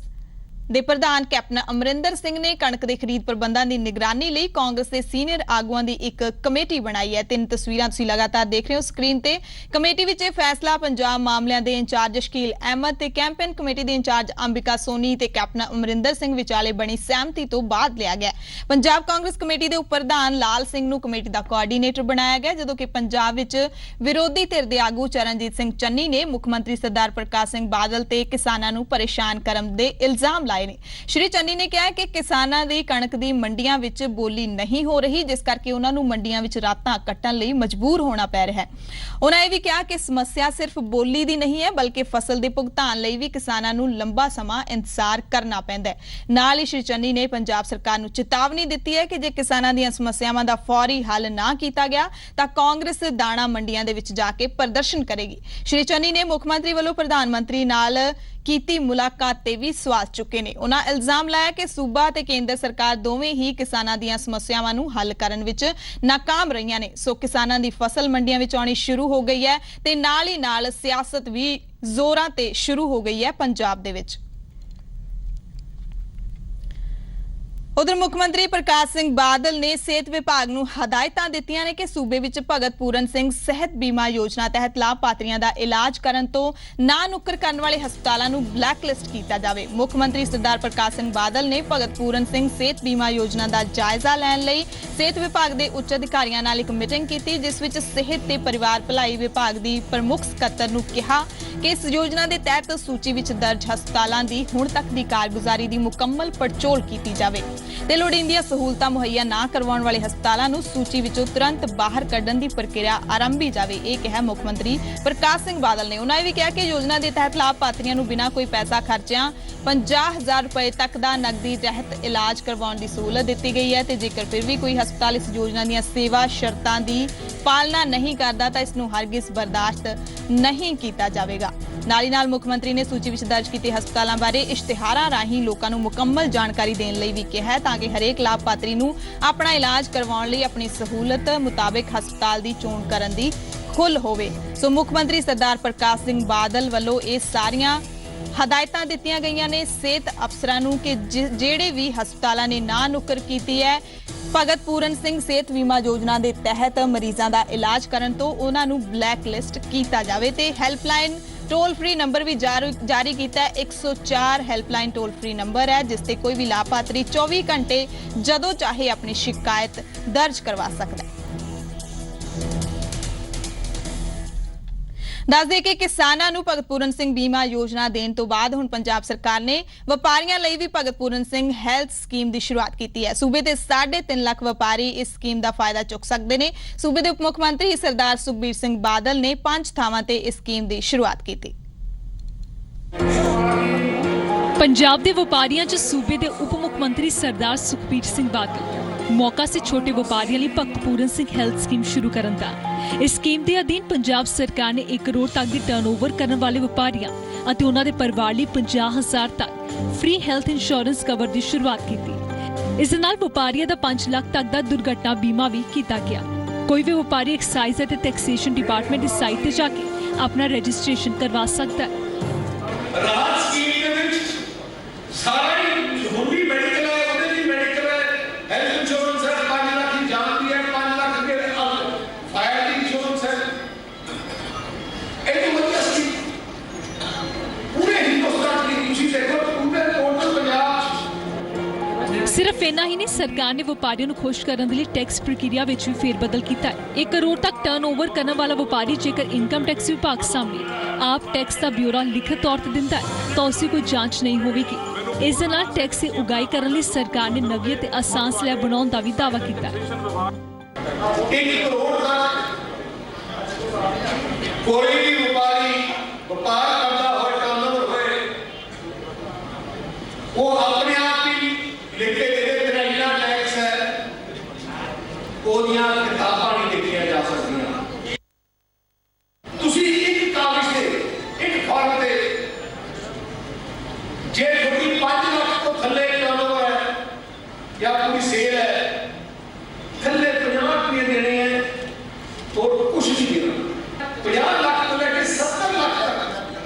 ਦੇ ਪ੍ਰਧਾਨ ਕੈਪਟਨ ਅਮਰਿੰਦਰ ਸਿੰਘ ਨੇ ਕਣਕ ਦੇ ਖਰੀਦ ਪ੍ਰਬੰਧਾਂ ਦੀ ਨਿਗਰਾਨੀ ਲਈ ਕਾਂਗਰਸ ਦੇ ਸੀਨੀਅਰ ਆਗੂਆਂ ਦੀ ਇੱਕ ਕਮੇਟੀ ਬਣਾਈ ਹੈ। 3 ਤਸਵੀਰਾਂ ਤੁਸੀਂ ਲਗਾਤਾਰ ਦੇਖ ਰਹੇ ਹੋ ਸਕਰੀਨ ਤੇ। ਕਮੇਟੀ ਵਿੱਚ ਇਹ ਫੈਸਲਾ ਪੰਜਾਬ ਮਾਮਲਿਆਂ ਦੇ ਇੰਚਾਰਜ ਸ਼ਕੀਲ ਅਹਿਮਦ ਤੇ ਕੈਂਪੇਨ ਕਮੇਟੀ ਦੇ ਇੰਚਾਰਜ ਅੰਬਿਕਾ ਸੋਨੀ ਤੇ ਕੈਪਟਨ ਅਮਰਿੰਦਰ ਸਿੰਘ ਵਿਚਾਲੇ ਬਣੀ ਸਹਿਮਤੀ ਤੋਂ ਬਾਅਦ ਲਿਆ ਗਿਆ। ਪੰਜਾਬ ਕਾਂਗਰਸ ਕਮੇਟੀ ਦੇ ਉਪ ਪ੍ਰਧਾਨ ਲਾਲ ਸਿੰਘ ਨੂੰ ਕਮੇਟੀ ਦਾ ਕੋਆਰਡੀਨੇਟਰ ਬਣਾਇਆ ਗਿਆ, ਜਦੋਂ ਕਿ ਪੰਜਾਬ ਵਿੱਚ ਵਿਰੋਧੀ ਧਿਰ ਦੇ ਆਗੂ ਚਰਨਜੀਤ ਸਿੰਘ ਚੰਨੀ ਨੇ ਮੁੱਖ ਮੰਤਰੀ ਸਰਦਾਰ ਪ੍ਰਕਾਸ਼ ਸਿੰਘ ਬਾਦਲ ਤੇ ਕਿਸਾਨਾਂ ਨੂੰ ਪਰੇਸ਼ਾਨ ਕਰਨ ਦੇ ਇਲਜ਼ਾਮ ਸ਼੍ਰੀ ਚੰਨੀ ਨੇ ਕਿਹਾ ਕਿ ਕਿਸਾਨਾਂ ਦੀ ਕਣਕ ਦੀ ਮੰਡੀਆਂ ਵਿੱਚ ਬੋਲੀ ਨਹੀਂ ਹੋ ਰਹੀ, ਜਿਸ ਕਰਕੇ ਉਹਨਾਂ ਨੂੰ ਮੰਡੀਆਂ ਵਿੱਚ ਰਾਤਾਂ ਕੱਟਣ ਲਈ ਮਜਬੂਰ ਹੋਣਾ ਪੈ ਰਿਹਾ ਹੈ। ਉਹਨਾਂ ਇਹ ਵੀ ਕਿਹਾ ਕਿ ਸਮੱਸਿਆ ਸਿਰਫ ਬੋਲੀ ਦੀ ਨਹੀਂ ਹੈ, ਬਲਕਿ ਫਸਲ ਦੇ ਭੁਗਤਾਨ ਲਈ ਵੀ ਕਿਸਾਨਾਂ ਨੂੰ ਲੰਬਾ ਸਮਾਂ ਇੰਤਜ਼ਾਰ ਕਰਨਾ ਪੈਂਦਾ ਹੈ। ਨਾਲ ਹੀ ਸ਼੍ਰੀ ਚੰਨੀ ਨੇ ਪੰਜਾਬ ਸਰਕਾਰ ਨੂੰ ਚੇਤਾਵਨੀ ਦਿੱਤੀ ਹੈ ਕਿ ਜੇ ਕਿਸਾਨਾਂ ਦੀਆਂ ਸਮੱਸਿਆਵਾਂ ਦਾ ਫੌਰੀ ਹੱਲ ਨਾ ਕੀਤਾ ਗਿਆ ਤਾਂ ਕਾਂਗਰਸ ਦਾਣਾ ਮੰਡੀਆਂ ਦੇ ਵਿੱਚ ਜਾ ਕੇ ਪ੍ਰਦਰਸ਼ਨ ਕਰੇਗੀ। ਸ਼੍ਰੀ ਚੰਨੀ ਨੇ ਮੁੱਖ ਮੰਤਰੀ ਵੱਲੋਂ ਪ੍ਰਧਾਨ ਮੰਤਰੀ ਨਾਲ ਕੀਤੀ ਮੁਲਾਕਾਤ ਤੇ ਵੀ ਸਵਾਲ ਚੁੱਕੇ ਨੇ। ਉਹਨਾਂ ਇਲਜ਼ਾਮ ਲਾਇਆ ਕਿ ਸੂਬਾ ਤੇ ਕੇਂਦਰ ਸਰਕਾਰ ਦੋਵੇਂ ਹੀ ਕਿਸਾਨਾਂ ਦੀਆਂ ਸਮੱਸਿਆਵਾਂ ਨੂੰ ਹੱਲ ਕਰਨ ਵਿੱਚ ਨਾਕਾਮ ਰਹੀਆਂ ਨੇ। ਸੋ ਕਿਸਾਨਾਂ ਦੀ ਫਸਲ ਮੰਡੀਆਂ ਵਿੱਚ ਆਉਣੀ ਸ਼ੁਰੂ ਹੋ ਗਈ ਹੈ ਤੇ ਨਾਲ ਹੀ ਨਾਲ ਸਿਆਸਤ ਵੀ ਜ਼ੋਰਾਂ ਤੇ ਸ਼ੁਰੂ ਹੋ ਗਈ ਹੈ ਪੰਜਾਬ ਦੇ ਵਿੱਚ। ਉਧਰ ਮੁੱਖ ਮੰਤਰੀ ਪ੍ਰਕਾਸ਼ ਸਿੰਘ ਬਾਦਲ ਨੇ ਸਿਹਤ ਵਿਭਾਗ ਨੂੰ ਹਦਾਇਤਾਂ ਦਿੱਤੀਆਂ ਨੇ ਕਿ ਸੂਬੇ ਵਿੱਚ ਭਗਤ ਪੂਰਨ ਸਿੰਘ ਸਿਹਤ ਬੀਮਾ ਯੋਜਨਾ ਤਹਿਤ ਲਾਭਪਾਤਰੀਆਂ ਦਾ ਇਲਾਜ ਕਰਨ ਤੋਂ ਨਾ ਨੁੱਕਰ ਕਰਨ ਵਾਲੇ ਹਸਪਤਾਲਾਂ ਨੂੰ ਬਲੈਕਲਿਸਟ ਕੀਤਾ ਜਾਵੇ। ਮੁੱਖ ਮੰਤਰੀ ਸਰਦਾਰ ਪ੍ਰਕਾਸ਼ ਸਿੰਘ ਬਾਦਲ ਨੇ ਭਗਤ ਪੂਰਨ ਸਿੰਘ ਸਿਹਤ ਬੀਮਾ ਯੋਜਨਾ ਦਾ ਜਾਇਜ਼ਾ ਲੈਣ ਲਈ ਸਿਹਤ ਵਿਭਾਗ ਦੇ ਉੱਚ ਅਧਿਕਾਰੀਆਂ ਨਾਲ ਇੱਕ ਮੀਟਿੰਗ ਕੀਤੀ, ਜਿਸ ਵਿੱਚ ਸਿਹਤ ਤੇ ਪਰਿਵਾਰ ਭਲਾਈ ਵਿਭਾਗ ਦੀ ਪ੍ਰਮੁੱਖ ਸਕੱਤਰ ਨੂੰ ਕਿਹਾ ਕਿ ਇਸ ਯੋਜਨਾ ਦੇ ਤਹਿਤ ਸੂਚੀ ਵਿੱਚ ਦਰਜ ਹਸਪਤਾਲਾਂ ਦੀ ਹੁਣ ਤੱਕ ਦੀ ਕਾਰਗੁਜ਼ਾਰੀ ਦੀ ਮੁਕੰਮਲ ਪੜਚੋਲ ਕੀਤੀ ਜਾਵੇ ਤੇ ਲੋੜੀਂਦੀਆਂ ਸਹੂਲਤਾਂ ਮੁਹੱਈਆ ਨਾ ਕਰਵਾਉਣ ਵਾਲੇ ਹਸਪਤਾਲਾਂ ਨੂੰ ਸੂਚੀ ਵਿੱਚੋਂ ਤੁਰੰਤ ਬਾਹਰ ਕੱਢਣ ਦੀ ਪ੍ਰਕਿਰਿਆ ਆਰੰਭੀ ਜਾਵੇ। ਇਹ ਕਿਹਾ ਮੁੱਖ ਮੰਤਰੀ ਪ੍ਰਕਾਸ਼ ਸਿੰਘ ਬਾਦਲ ਨੇ। ਉਹਨਾਂ ਇਹ ਵੀ ਕਿਹਾ ਕਿ ਯੋਜਨਾ ਦੇ ਤਹਿਤ ਲਾਭਪਾਤਰੀਆਂ ਨੂੰ ਬਿਨਾਂ ਕੋਈ ਪੈਸਾ ਖਰਚਿਆਂ 50,000 ਰੁਪਏ ਤੱਕ ਦਾ ਨਕਦੀ ਰਹਿਤ ਇਲਾਜ ਕਰਵਾਉਣ ਦੀ ਸਹੂਲਤ ਦਿੱਤੀ ਗਈ ਹੈ ਤੇ ਜੇਕਰ ਫਿਰ ਵੀ ਕੋਈ ਹਸਪਤਾਲ ਇਸ ਯੋਜਨਾ ਦੀਆਂ ਸੇਵਾ ਸ਼ਰਤਾਂ ਦੀ ਪਾਲਣਾ ਨਹੀਂ ਕਰਦਾ ਤਾਂ ਇਸ ਨੂੰ ਹਰਗਿਜ਼ ਬਰਦਾਸ਼ਤ ਨਹੀਂ ਕੀਤਾ ਜਾਵੇਗਾ। ਨਾਲ ਹੀ ਨਾਲ ਮੁੱਖ ਮੰਤਰੀ ਨੇ ਸੂਚੀ ਵਿੱਚ ਦਰਜ ਕੀਤੇ ਹਸਪਤਾਲਾਂ ਬਾਰੇ ਇਸ਼ਤਿਹਾਰਾਂ ਰਾਹੀਂ ਲੋਕਾਂ ਨੂੰ ਮੁਕੰਮਲ ਜਾਣਕਾਰੀ ਦੇਣ ਲਈ ਵੀ ਕਿਹਾ ਤਾਂ ਕਿ ਹਰੇਕ ਲਾਭਪਾਤਰੀ ਨੂੰ ਆਪਣਾ ਇਲਾਜ ਕਰਵਾਉਣ ਲਈ ਆਪਣੀ ਸਹੂਲਤ ਮੁਤਾਬਕ ਹਸਪਤਾਲ ਦੀ ਚੋਣ ਕਰਨ ਦੀ ਖੁੱਲ੍ਹ ਹੋਵੇ। ਸੋ ਮੁੱਖ ਮੰਤਰੀ ਸਰਦਾਰ ਪ੍ਰਕਾਸ਼ ਸਿੰਘ ਬਾਦਲ ਵੱਲੋਂ ਇਹ ਸਾਰੀਆਂ ਹਦਾਇਤਾਂ ਦਿੱਤੀਆਂ ਗਈਆਂ ਨੇ ਸਿਹਤ ਅਫਸਰਾਂ ਨੂੰ ਕਿ ਜਿਹੜੇ ਵੀ ਹਸਪਤਾਲਾਂ ਨੇ ਨਾ ਨੁੱਕਰ ਕੀਤੀ ਹੈ ਭਗਤ ਪੂਰਨ ਸਿੰਘ ਸਿਹਤ ਬੀਮਾ ਯੋਜਨਾ ਦੇ ਤਹਿਤ ਮਰੀਜ਼ਾਂ ਦਾ ਇਲਾਜ ਕਰਨ ਤੋਂ ਉਹਨਾਂ ਨੂੰ ਬਲੈਕ ਲਿਸਟ ਕੀਤਾ ਜਾਵੇ ਤੇ ਹੈਲਪਲਾਈਨ टोल फ्री नंबर भी जारी किया है। 104 हेल्पलाइन टोल फ्री नंबर है जिस ते कोई भी लाभार्थी 24 घंटे जदों चाहे अपनी शिकायत दर्ज करवा सकता है। दस दे कि किसानां नूं भगत पूरन सिंह बीमा योजना देण तो बाद हुण पंजाब सरकार ने व्यापारियों लई भी भगत पूरन सिंह हैल्थ स्कीम की शुरुआत की है। सूबे के 3.5 लाख व्यापारी इस स्कीम का फायदा चुक सकते हैं। सूबे के उप मुख्यमंत्री सरदार सुखबीर सिंह बादल ने 5 थावां ते इस स्कीम की शुरुआत की थी। पंजाब के व्यापारियों च सूबे के उप मुख्यमंत्री सरदार सुखबीर सिंह बादल मौका से छोटे व्यापारियों लिए भगत पूरन सिंह हैल्थ स्कीम शुरू करन दा। इस स्कीम के अधीन पंजाब सरकार ने 1 करोड़ तक की टर्नओवर करने वाले व्यापारियों और उन्होंने परिवार लिए 50,000 तक फ्री हैल्थ इंश्योरेंस कवर की शुरुआत की थी। इस नाल व्यापारियों का 5 लाख तक का दुर्घटना बीमा भी किया गया। कोई भी व्यापारी एक्साइज और टैक्सेशन डिपार्टमेंट की साइट पर जाके अपना रजिस्ट्रेशन करवा सकता है। सिर्फ इना ही नहीं, सरकार ने व्यापारियों को खुश करने के लिए टैक्स प्रक्रिया में भी फेरबदल किया है। 1 करोड़ तक टर्नओवर करने वाला व्यापारी जेकर इनकम टैक्स विभाग सामने आप टैक्स का ब्यौरा लिखित तौर पर दिता है तो उसकी कोई जांच नहीं होगी। इस दे नाल टैक्स की उगाई करने लिए सरकार ने नवी ते आसान स्लैब बनाने का भी दावा किया है। 1 करोड़ तक कोई भी व्यापारी व्यापार करता हो टर्नओवर होए वो अपने आप ही लिख के दे मेरा इतना टैक्स है ओदियां किताबां नहीं देखिया जा सकती। तुसी एक कागज से एक फॉर्म पे जे थोड़ी 5 लाख तो थल्ले टर्नओवर है या पूरी सेल है थल्ले 50 रुपये देने हैं और कुछ नहीं देना। 50 लाख तो लेके 70 लाख तक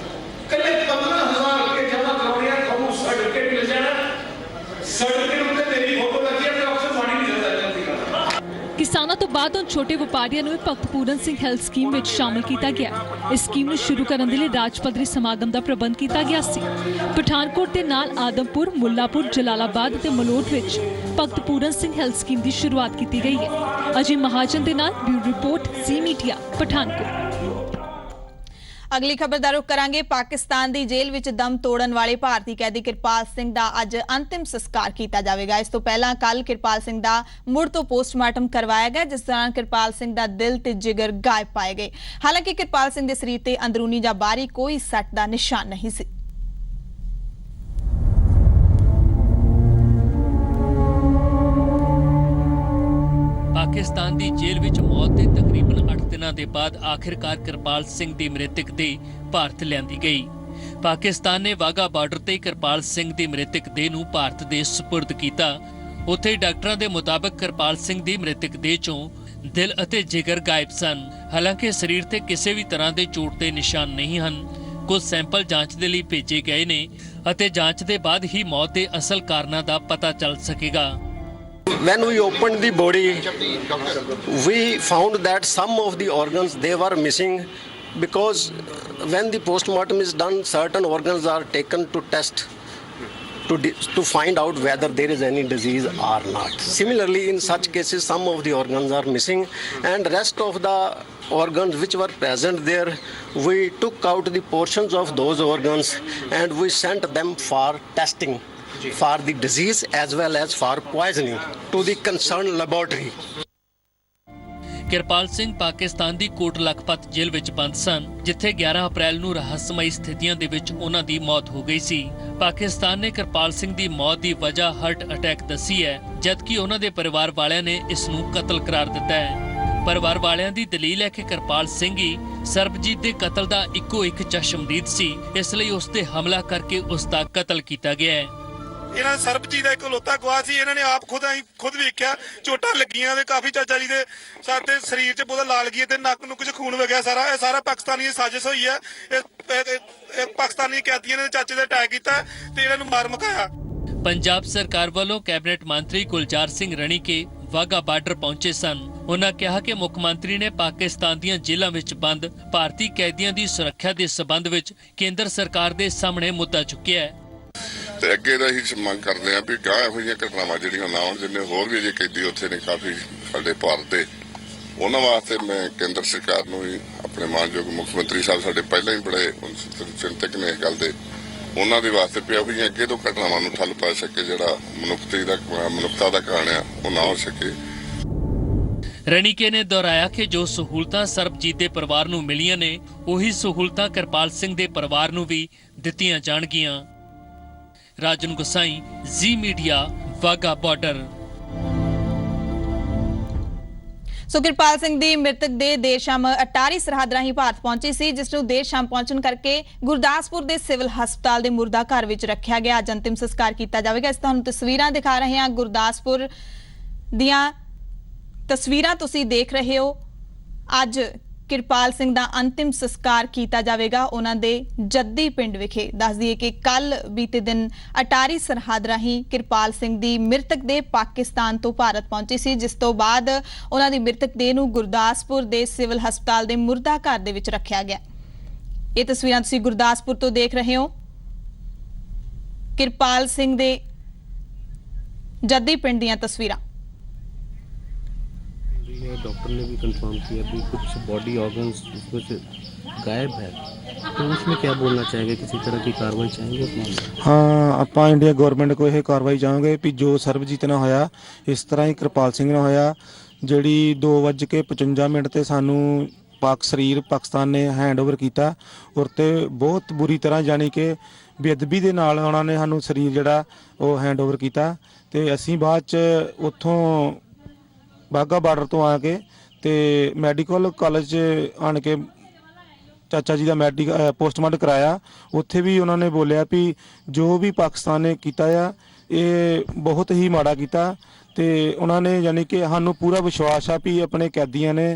कल 15,000 रुपये जमा करवाने हैं तो सर्टिफिकेट मिल जाना। सर्टिफिकेट में तेरी फोटो लगी है तो आपसे पानी नहीं जाता। किसानों तो बाद उन छोटे व्यापारियों को भगत पूरन सिंह हैल्थ स्कीम में शामिल किया गया। इस स्कीम को शुरू करने के लिए राज पद्धरी समागम का प्रबंध किया गया सी। पठानकोट के नाल आदमपुर, मुल्लापुर, जलालाबाद ते मलोट विच भगत पूरन सिंह हैल्थ स्कीम की शुरुआत की गई है। अजय महाजन के नाल ब्यूरो रिपोर्ट ज़ी मीडिया पठानकोट। अगली खबर दा रुख करांगे। पाकिस्तान की जेल विच दम तोड़न वाले भारतीय कैदी किरपाल सिंह दा अज अंतिम संस्कार किया जाएगा। इस तो पहला कल किरपाल सिंह दा मुड़ तो पोस्टमार्टम करवाया गया जिस दौरान किरपाल सिंह दा दिल ते जिगर गायब पाए गए। हालांकि किरपाल सिंह के शरीर ते अंदरूनी जां बाहरी कोई सट दा निशान नहीं सी। पाकिस्तान की जेल विच मौत के तकरीबन 8 दिनों के बाद आखिरकार किरपाल सिंह की मृतक देह भारत लियांदी गई। पाकिस्तान ने वाघा बार्डर ते किरपाल सिंह की मृतक देह नूं भारत दे सुपुर्द किया। उत्थे डॉक्टरों के मुताबिक किरपाल सिंह की मृतक देह चों दिल अते जिगर गायब सन। हालांकि शरीर ते किसी भी तरह के चोट के निशान नहीं हैं। कुछ सैंपल जांच के लिए भेजे गए ने अते जांच के बाद ही मौत के असल कारणों का पता चल सकेगा। When we opened the body, we found that some of the organs they were missing because when the postmortem is done, certain organs are taken to test to find out whether there is any disease or not. Similarly, in such cases, some of the organs are missing, and rest of the organs which were present there, we took out the portions of those organs and we sent them for testing for the disease as well as for poisoning to the concerned laboratory. Kirpal Singh Pakistan की coat Lakhpat jail विच बंद सन जिथे 11 अप्रैल नूं रहस्यमई स्थितियां दे विच उन्हां दी मौत हो गई सी। पाकिस्तान ने किरपाल सिंह की मौत की वजह हार्ट अटैक दसी है जबकि उन्हां दे परिवार वालियां ने इस नूं कतल करार दिता है। परिवार वालियां दी दलील है कि किरपाल सिंह ही सरबजीत दे कतल दा इक्को एक चश्मदीद सी, इसलिए उस ते हमला करके उसका कतल किया गया है। इन्होंने सरबजीत का इकलौता गवाह सी। इन्होंने आप खुद वेख्या चोटां लगियां ते काफी चाचा जी दे साथे शरीर च बहुत लाल गई ते नक नुक च खून वगया। सारा पाकिस्तानी दी साजिश होई है। पाकिस्तानी कैदियों ने चाचे दे अटैक कीता ते इन्हां नूं मार मुकाया। पंजाब सरकार वालों कैबिनेट मंत्री गुलजार सिंह रणीके वाघा बार्डर पहुंचे सन। ਉਨ੍ਹਾਂ ਕਿਹਾ ਕਿ ਮੁੱਖ ਮੰਤਰੀ ਨੇ ਪਾਕਿਸਤਾਨ ਦੀਆਂ ਜੇਲ੍ਹਾਂ ਵਿੱਚ ਬੰਦ ਭਾਰਤੀ ਕੈਦੀਆਂ ਦੀ ਸੁਰੱਖਿਆ ਦੇ ਸਬੰਧ ਵਿੱਚ ਕੇਂਦਰ ਸਰਕਾਰ ਦੇ ਸਾਹਮਣੇ ਮੁੱਦਾ ਚੁੱਕਿਆ ਹੈ। ਤੇ ਅੱਗੇ ਦਾ ਹੀ ਮੰਗ ਕਰਦੇ ਆ ਵੀ ਗਾਹ ਇਹੋ ਜਿਹੀਆਂ ਘਟਨਾਵਾਂ ਜਿਹੜੀਆਂ ਨਾ ਹੋਣ, ਜਿੰਨੇ ਹੋਰ ਵੀ ਅਜੇ ਕੈਦੀ ਉੱਥੇ ਨੇ ਕਾਫੀ ਸਾਡੇ ਭਾਰਤ ਦੇ, ਉਹਨਾਂ ਵਾਸਤੇ ਮੈਂ ਕੇਂਦਰ ਸਰਕਾਰ ਨੂੰ ਵੀ ਆਪਣੇ ਮਾਨਯੋਗ ਮੁੱਖ ਮੰਤਰੀ ਸਾਹਿਬ ਸਾਡੇ ਪਹਿਲਾਂ ਹੀ ਬੜੇ ਚਿੰਤਕ ਨੇ ਇਸ ਗੱਲ ਦੇ, ਉਹਨਾਂ ਦੇ ਵਾਸਤੇ ਪਿਆ ਵੀ ਅੱਗੇ ਤੋਂ ਘਟਨਾਵਾਂ ਨੂੰ ਠੱਲ ਪਾ ਸਕੇ, ਜਿਹੜਾ ਮਨੁੱਖਤਾ ਦਾ ਕਾਰਨ ਆ ਉਹ ਨਾ ਹੋ ਸਕੇ। ਰਣੀਕੇ ਨੇ ਦੁਹਰਾਇਆ ਕਿ ਜੋ ਸਹੂਲਤਾਂ ਸਰਬਜੀਤ ਦੇ ਪਰਿਵਾਰ ਨੂੰ ਮਿਲੀਆਂ ਨੇ, ਉਹੀ ਸਹੂਲਤਾਂ ਕਿਰਪਾਲ ਸਿੰਘ ਦੇ ਪਰਿਵਾਰ ਨੂੰ ਵੀ ਦਿੱਤੀਆਂ ਜਾਣਗੀਆਂ। ਰਾਜਨ ਗੁਸਾਈ, ਜ਼ੀ ਮੀਡੀਆ, ਵਾਗਾ ਬਾਰਡਰ। ਸੋ ਕਿਰਪਾਲ ਸਿੰਘ ਦੀ ਮ੍ਰਿਤਕ ਦੇ ਦੇਰ ਸ਼ਾਮ ਅਟਾਰੀ ਸਰਹੱਦ ਰਾਹੀਂ ਭਾਰਤ ਪਹੁੰਚੀ ਸੀ, ਜਿਸ ਨੂੰ ਦੇਰ ਸ਼ਾਮ ਪਹੁੰਚਣ ਕਰਕੇ ਗੁਰਦਾਸਪੁਰ ਦੇ ਸਿਵਲ ਹਸਪਤਾਲ ਦੇ ਮੁਰਦਾ ਘਰ ਵਿੱਚ ਰੱਖਿਆ ਗਿਆ। ਅੱਜ ਅੰਤਿਮ ਸੰਸਕਾਰ ਕੀਤਾ ਜਾਵੇਗਾ। ਇਸ ਤੁਹਾਨੂੰ ਤਸਵੀਰਾਂ ਦਿਖਾ ਰਹੇ ਹਾਂ ਗੁਰਦਾਸਪੁਰ ਦੀਆਂ ਤਸਵੀਰਾਂ ਤੁਸੀਂ ਦੇਖ ਰਹੇ ਹੋ। ਅੱਜ ਕਿਰਪਾਲ ਸਿੰਘ ਦਾ ਅੰਤਿਮ ਸੰਸਕਾਰ ਕੀਤਾ ਜਾਵੇਗਾ ਉਹਨਾਂ ਦੇ ਜੱਦੀ ਪਿੰਡ ਵਿਖੇ। ਦੱਸ ਦਈਏ ਕਿ ਕੱਲ ਬੀਤੇ ਦਿਨ ਅਟਾਰੀ ਸਰਹੱਦ ਰਾਹੀਂ ਕਿਰਪਾਲ ਸਿੰਘ ਦੀ ਮ੍ਰਿਤਕ ਦੇਹ ਪਾਕਿਸਤਾਨ ਤੋਂ ਭਾਰਤ ਪਹੁੰਚੀ ਸੀ, ਜਿਸ ਤੋਂ ਬਾਅਦ ਉਹਨਾਂ ਦੀ ਮ੍ਰਿਤਕ ਦੇਹ ਨੂੰ ਗੁਰਦਾਸਪੁਰ ਦੇ ਸਿਵਲ ਹਸਪਤਾਲ ਦੇ ਮੁਰਦਾ ਘਰ ਦੇ ਵਿੱਚ ਰੱਖਿਆ ਗਿਆ। ਇਹ ਤਸਵੀਰਾਂ ਤੁਸੀਂ ਗੁਰਦਾਸਪੁਰ ਤੋਂ ਦੇਖ ਰਹੇ ਹੋ। ਕਿਰਪਾਲ ਸਿੰਘ ਦੇ ਜੱਦੀ ਪਿੰਡ ਦੀਆਂ ਤਸਵੀਰਾਂ। डॉक्टर ने भी कंफर्म किया भी कुछ बॉडी ऑर्गन्स उसमें से गायब है, तो उसमें क्या बोलना चाहेंगे? किसी तरह की कार्रवाई चाहेंगे उसमें? हाँ, ਆਪਾਂ ਇੰਡੀਆ ਗਵਰਨਮੈਂਟ ਕੋ ਇਹ ਕਾਰਵਾਈ ਚਾਹਾਂਗੇ ਵੀ ਜੋ ਸਰਬਜੀਤ ਨਾਲ ਹੋਇਆ ਇਸ ਤਰ੍ਹਾਂ ਹੀ ਕਿਰਪਾਲ ਸਿੰਘ ਨਾਲ ਹੋਇਆ, ਜਿਹੜੀ 2:55 ਤੇ ਸਾਨੂੰ ਸਰੀਰ ਪਾਕਿਸਤਾਨ ਨੇ ਹੈਂਡਓਵਰ ਕੀਤਾ ਔਰ ਤੇ ਬਹੁਤ ਬੁਰੀ ਤਰ੍ਹਾਂ ਜਾਣੀ ਕਿ ਬੇਅਦਬੀ ਦੇ ਨਾਲ ਉਹਨਾਂ ਨੇ ਸਾਨੂੰ ਸਰੀਰ ਜਿਹੜਾ ਉਹ ਹੈਂਡਓਵਰ ਕੀਤਾ। ਤੇ ਅਸੀਂ ਬਾਅਦ ਚ ਉੱਥੋਂ ਬਾਗਾ ਬਾਰਡਰ ਤੋਂ ਆ ਕੇ ਤੇ ਮੈਡੀਕਲ ਕਾਲਜ ਆਣ ਕੇ ਚਾਚਾ ਜੀ ਦਾ ਪੋਸਟਮਾਰਟਮ ਕਰਾਇਆ। ਉੱਥੇ ਵੀ ਉਹਨਾਂ ਨੇ ਬੋਲਿਆ ਵੀ ਜੋ ਵੀ ਪਾਕਿਸਤਾਨ ਨੇ ਕੀਤਾ ਆ ਇਹ ਬਹੁਤ ਹੀ ਮਾੜਾ ਕੀਤਾ, ਤੇ ਉਹਨਾਂ ਨੇ ਯਾਨੀ ਕਿ ਸਾਨੂੰ ਪੂਰਾ ਵਿਸ਼ਵਾਸ ਆ ਵੀ ਆਪਣੇ ਕੈਦੀਆਂ ਨੇ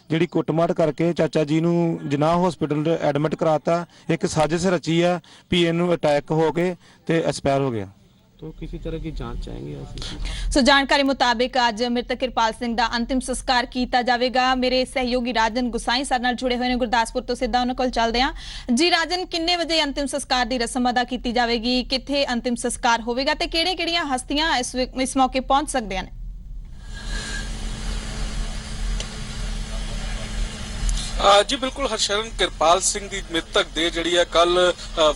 ਜਿਹੜੀ ਕੁੱਟਮਾਰ ਕਰਕੇ ਚਾਚਾ ਜੀ ਨੂੰ ਜਨਾਹ ਹਸਪੀਟਲ ਐਡਮਿਟ ਕਰਾਤਾ, ਇੱਕ ਸਾਜ਼ਿਸ਼ ਰਚੀ ਆ ਵੀ ਇਹਨੂੰ ਅਟੈਕ ਹੋ ਕੇ ਤੇ ਐਕਸਪਾਇਰ ਹੋ ਗਿਆ। तो किसी तरह की जांच चाहेंगे। सो जानकारी मुताबिक आज मृतक किरपाल सिंह का अंतिम संस्कार किया जाएगा। मेरे सहयोगी राजन गुसाई साडे नाल जुड़े हुए हैं गुरदासपुर तो, सीधा उन्हां कोल चलदे हां जी। राजन, किन्ने बजे अंतिम संस्कार की रस्म अदा की जाएगी, कित्थे अंतिम संस्कार होवेगा ते किहड़े-किहड़ियां हस्तियां इस मौके पहुंच सकदियां ने? जी बिल्कुल हरशरण, किरपाल सिंह की मृतक देह जिहड़ी है कल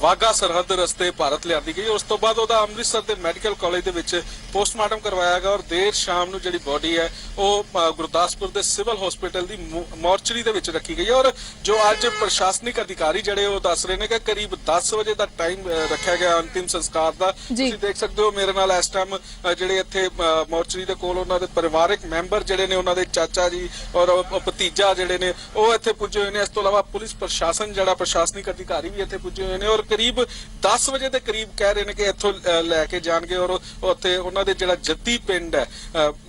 वाघा सरहद रस्ते भारत लिआंदी गई। उस तो बाद उहदा अमृतसर के मैडिकल कॉलेज दे विच पोस्टमार्टम करवाया गया और देर शाम नूं जिहड़ी बॉडी है वो गुरदासपुर के सिविल हॉस्पिटल की मॉर्चरी दे विच रखी गई है। और जो अज प्रशासनिक अधिकारी जिहड़े वो दस रहे हैं कि करीब 10 बजे का टाइम रखा गया अंतिम संस्कार का। तुसीं देख सकते हो मेरे नाल इस टाइम जिहड़े इत्थे मॉर्चरी दे कोल उहनां दे परिवारक मैंबर जिहड़े ने उहनां दे चाचा जी और भतीजा जिहड़े ने वो इत्थे पुजे हुए हैं। इस तो इलावा पुलिस प्रशासन जिहड़ा प्रशासनिक अधिकारी भी इत्थे पुजे हुए हैं और करीब 10 वजे के करीब कह रहे हैं कि इत्थों लैके जाणगे और उत्थे उन्हां दे जिहड़ा जद्दी पिंड है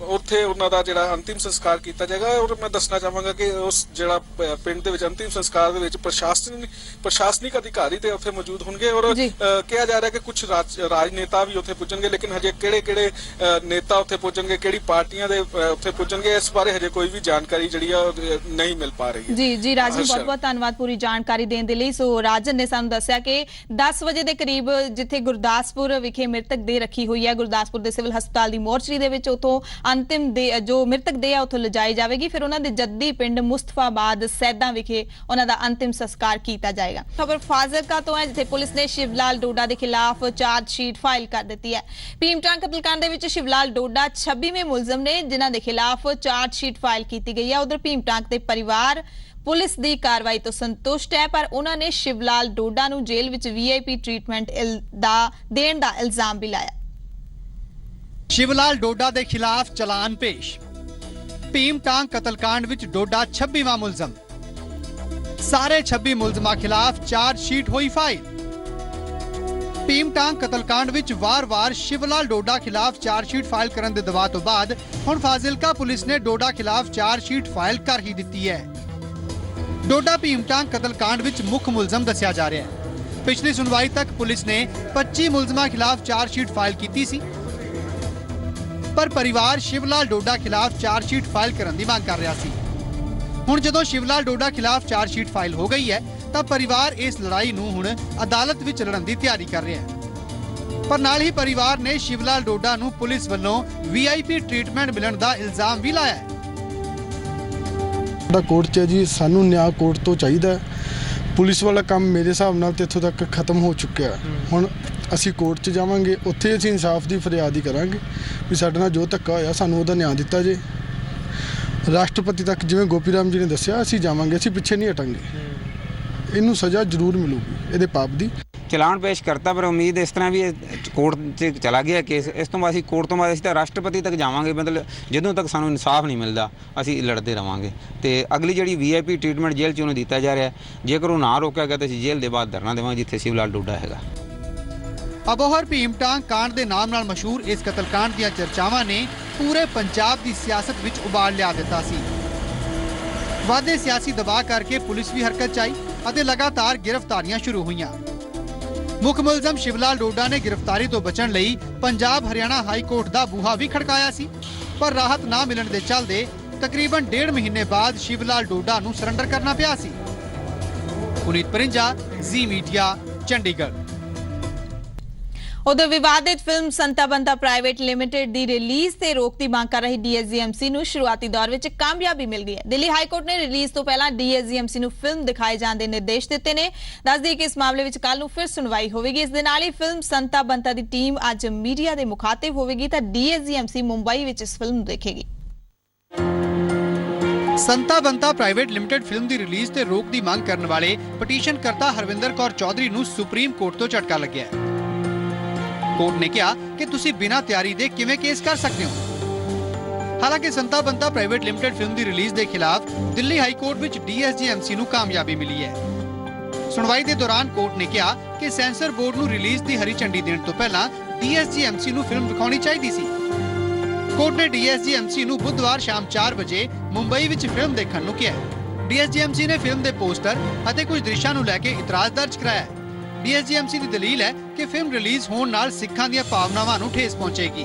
उत्थे उन्हां दा जिहड़ा अंतिम संस्कार किया जाएगा। और मैं दसना चाहांगा कि उस जिहड़ा पिंड दे विच अंतिम संस्कार दे विच प्रशासनिक अधिकारी ते उत्थे मौजूद होणगे और कहा जा रहा है कि कुछ राजनेता भी उत्थे पुजणगे, लेकिन हजे किहड़े नेता उत्थे पुजणगे, किहड़ी पार्टियां दे उत्थे पुजणगे, इस बारे हजे कोई भी जानकारी जिहड़ी है नहीं मिल पा रही है। जी राजन, बहुत बहुत धन्यवाद पूरी जानकारी देने के लिए। सो राजन ने सानू दस्सिया कि 10 वजे के करीब जिथे गुरदासपुर विखे मृतक देह रखी हुई है गुरदासपुर के सिविल हस्पताल की मोर्चरी दे विच उथों अंतिम जो मृतक देह है उथों लिजाई जाएगी, फिर उन्होंने जद्दी पिंड मुस्तफाबाद सैदा विखे उन्हों का अंतिम संस्कार किया जाएगा। खबर फाजिलका तो है जिथे पुलिस ने शिवलाल डोडा के खिलाफ चार्जशीट फाइल कर दी है। भीमटांग कतलकांड दे विच शिवलाल डोडा 26वें मुलजम ने जिन्हां दे खिलाफ चार्जशीट फाइल की गई है। उधर भीमटांग के परिवार पुलिस की कार्रवाई तो संतुष्ट है, पर उन्होंने शिवलाल डोडा नूं जेल विच VIP ट्रीटमेंट देण दा इल्जाम भी लाया। शिवलाल डोडा के खिलाफ चलान पेश। भीमटांग कतलकांड विच डोडा 26वां मुलजम। सारे 26 मुलजमां खिलाफ चार्जशीट हुई फाइल। भीमटांग कतलकांड विच वार-वार शिवलाल डोडा खिलाफ चार्जशीट फाइल करन दे दबाव तो बाद हुण फाजिलका पुलिस ने डोडा खिलाफ चार्जशीट फाइल कर ही दित्ती है। डोडा भीमटांग कतलकांड विच मुख मुलजम दस्सिया जा रहा है। पिछली सुनवाई तक पुलिस ने 25 मुलजमां खिलाफ चार्जशीट फाइल की सी। पर परिवार शिवलाल डोडा खिलाफ चार्जशीट फाइल करने की मांग कर रहा सी। हुण जदों शिवलाल डोडा खिलाफ चार्जशीट फाइल हो गई है तो परिवार इस लड़ाई नूं हुण अदालत विच लड़न की तैयारी कर रहा है। पर नाल ही परिवार ने शिवलाल डोडा नूं पुलिस वल्लों VIP ट्रीटमेंट मिलण दा इल्जाम भी लाया है। कोर्ट च जी सानू न्याय कोर्ट तो चाहिए। पुलिस वाला काम मेरे हिसाब नाल ते इत्थों तक खत्म हो चुका है। हुण ਅਸੀਂ ਕੋਰਟ 'ਚ ਜਾਵਾਂਗੇ, ਉੱਥੇ ਅਸੀਂ ਇਨਸਾਫ ਦੀ ਫਰਿਆਦ ਹੀ ਕਰਾਂਗੇ ਵੀ ਸਾਡੇ ਨਾਲ ਜੋ ਧੱਕਾ ਹੋਇਆ ਸਾਨੂੰ ਉਹਦਾ ਨਿਆਂ ਦਿੱਤਾ ਜੇ। ਰਾਸ਼ਟਰਪਤੀ ਤੱਕ ਜਿਵੇਂ ਗੋਪੀ ਰਾਮ ਜੀ ਨੇ ਦੱਸਿਆ ਅਸੀਂ ਜਾਵਾਂਗੇ, ਅਸੀਂ ਪਿੱਛੇ ਨਹੀਂ ਹਟਾਂਗੇ। ਇਹਨੂੰ ਸਜ਼ਾ ਜ਼ਰੂਰ ਮਿਲੂਗੀ ਇਹਦੇ ਪਾਪ ਦੀ। ਚਲਾਨ ਪੇਸ਼ ਕਰਤਾ ਪਰ ਉਮੀਦ ਇਸ ਤਰ੍ਹਾਂ ਵੀ ਕੋਰਟ 'ਚ ਚਲਾ ਗਿਆ ਕੇਸ। ਇਸ ਤੋਂ ਬਾਅਦ ਅਸੀਂ ਕੋਰਟ ਤੋਂ ਬਾਅਦ ਅਸੀਂ ਤਾਂ ਰਾਸ਼ਟਰਪਤੀ ਤੱਕ ਜਾਵਾਂਗੇ। ਮਤਲਬ ਜਦੋਂ ਤੱਕ ਸਾਨੂੰ ਇਨਸਾਫ ਨਹੀਂ ਮਿਲਦਾ ਅਸੀਂ ਲੜਦੇ ਰਵਾਂਗੇ। ਤੇ ਅਗਲੀ ਜਿਹੜੀ VIP ਟ੍ਰੀਟਮੈਂਟ ਜੇਲ੍ਹ 'ਚ ਉਹਨੂੰ ਦਿੱਤਾ ਜਾ ਰਿਹਾ, ਜੇਕਰ ਉਹ ਨਾ ਰੋਕਿਆ ਗਿਆ ਤਾਂ ਅਸੀਂ ਜੇਲ੍ਹ ਦੇ ਬਾਹਰ ਧਰਨਾ ਦੇਵਾਂਗੇ ਜਿੱਥੇ ਸ਼ਿਵਲਾਲ ਡੋਡਾ ਹੈਗਾ। ਅਬੋਹਰ ਭੀਮਟਾਂਗ ਕਾਂਡ ਦੇ ਨਾਮ ਨਾਲ ਮਸ਼ਹੂਰ ਇਸ ਕਤਲकांड ਦੀਆਂ ਚਰਚਾਵਾਂ ਨੇ ਪੂਰੇ ਪੰਜਾਬ ਦੀ ਸਿਆਸਤ ਵਿੱਚ ਉਬਾਲ ਲਿਆ ਦਿੱਤਾ ਸੀ। ਵਾਧੇ ਸਿਆਸੀ ਦਬਾਅ ਕਰਕੇ ਪੁਲਿਸ ਵੀ ਹਰਕਤ 'ਚ ਆਈ ਅਤੇ ਲਗਾਤਾਰ ਗ੍ਰਿਫਤਾਰੀਆਂ ਸ਼ੁਰੂ ਹੋਈਆਂ। ਮੁੱਖ ਮੁਲਜ਼ਮ ਸ਼ਿਵਲਾਲ ਡੋਡਾ ਨੇ ਗ੍ਰਿਫਤਾਰੀ ਤੋਂ ਬਚਣ ਲਈ ਪੰਜਾਬ ਹਰਿਆਣਾ ਹਾਈ ਕੋਰਟ ਦਾ ਬੂਹਾ ਵੀ ਖੜਕਾਇਆ ਸੀ, ਪਰ ਰਾਹਤ ਨਾ ਮਿਲਣ ਦੇ ਚੱਲਦੇ ਤਕਰੀਬਨ 1.5 ਮਹੀਨੇ ਬਾਅਦ ਸ਼ਿਵਲਾਲ ਡੋਡਾ ਨੂੰ ਸਰੈਂਡਰ ਕਰਨਾ ਪਿਆ ਸੀ। ਪੁਨੀਤ ਪਰਿੰਜਾ, ਜ਼ੀ ਮੀਡੀਆ, ਚੰਡੀਗੜ੍ਹ। उधर विवादित फिल्म संता बंता प्राइवेट लिमिटेड दी रिलीज ते रोक दी मांग कर रही DSGMC नूं शुरुआती दौर विच कामयाबी मिल गई है। दिल्ली हाई कोर्ट ने रिलीज तो पहला DSGMC नूं फिल्म दिखाए जाने दे निर्देश दिते ने। दस दी कि इस मामले विच कल नूं फिर सुनवाई होवेगी। इस दे नाल ही फिल्म संता बंता दी टीम अज मीडिया दे मुखातिब होवेगी तां DSGMC मुंबई विच इस फिल्म नूं देखेगी। संता बंता प्राइवेट लिमिटेड फिल्म दी रिलीज ते रोक दी मांग करने वाले पटीशनकर्ता हरविंदर कौर चौधरी नूं सुप्रीम कोर्ट तो झटका लग्या है। कोर्ट ने कहा कि तुसी बिना तैयारी दे किवें केस कर सकते हो। हालांकि संता बंता प्राइवेट लिमिटेड फिल्म दी रिलीज के खिलाफ दिल्ली हाई कोर्ट विच DSGMC नूं कामयाबी मिली है। सुनवाई के दौरान कोर्ट ने कहा कि सेंसर बोर्ड नूं रिलीज की हरी झंडी देने तो पहला DSGMC नूं फिल्म दिखानी चाहिए सी। कोर्ट ने DSGMC नूं बुधवार शाम 4 बजे मुंबई विच फिल्म देखण नूं कहा। DSGMC ने फिल्म के पोस्टर अते कुछ दृश्यां नूं लैके इतराज दर्ज कराया। DSGMC की दलील है कि फिल्म रिलीज होने नाल सिखां दी भावनावां नूं ठेस पहुंचेगी।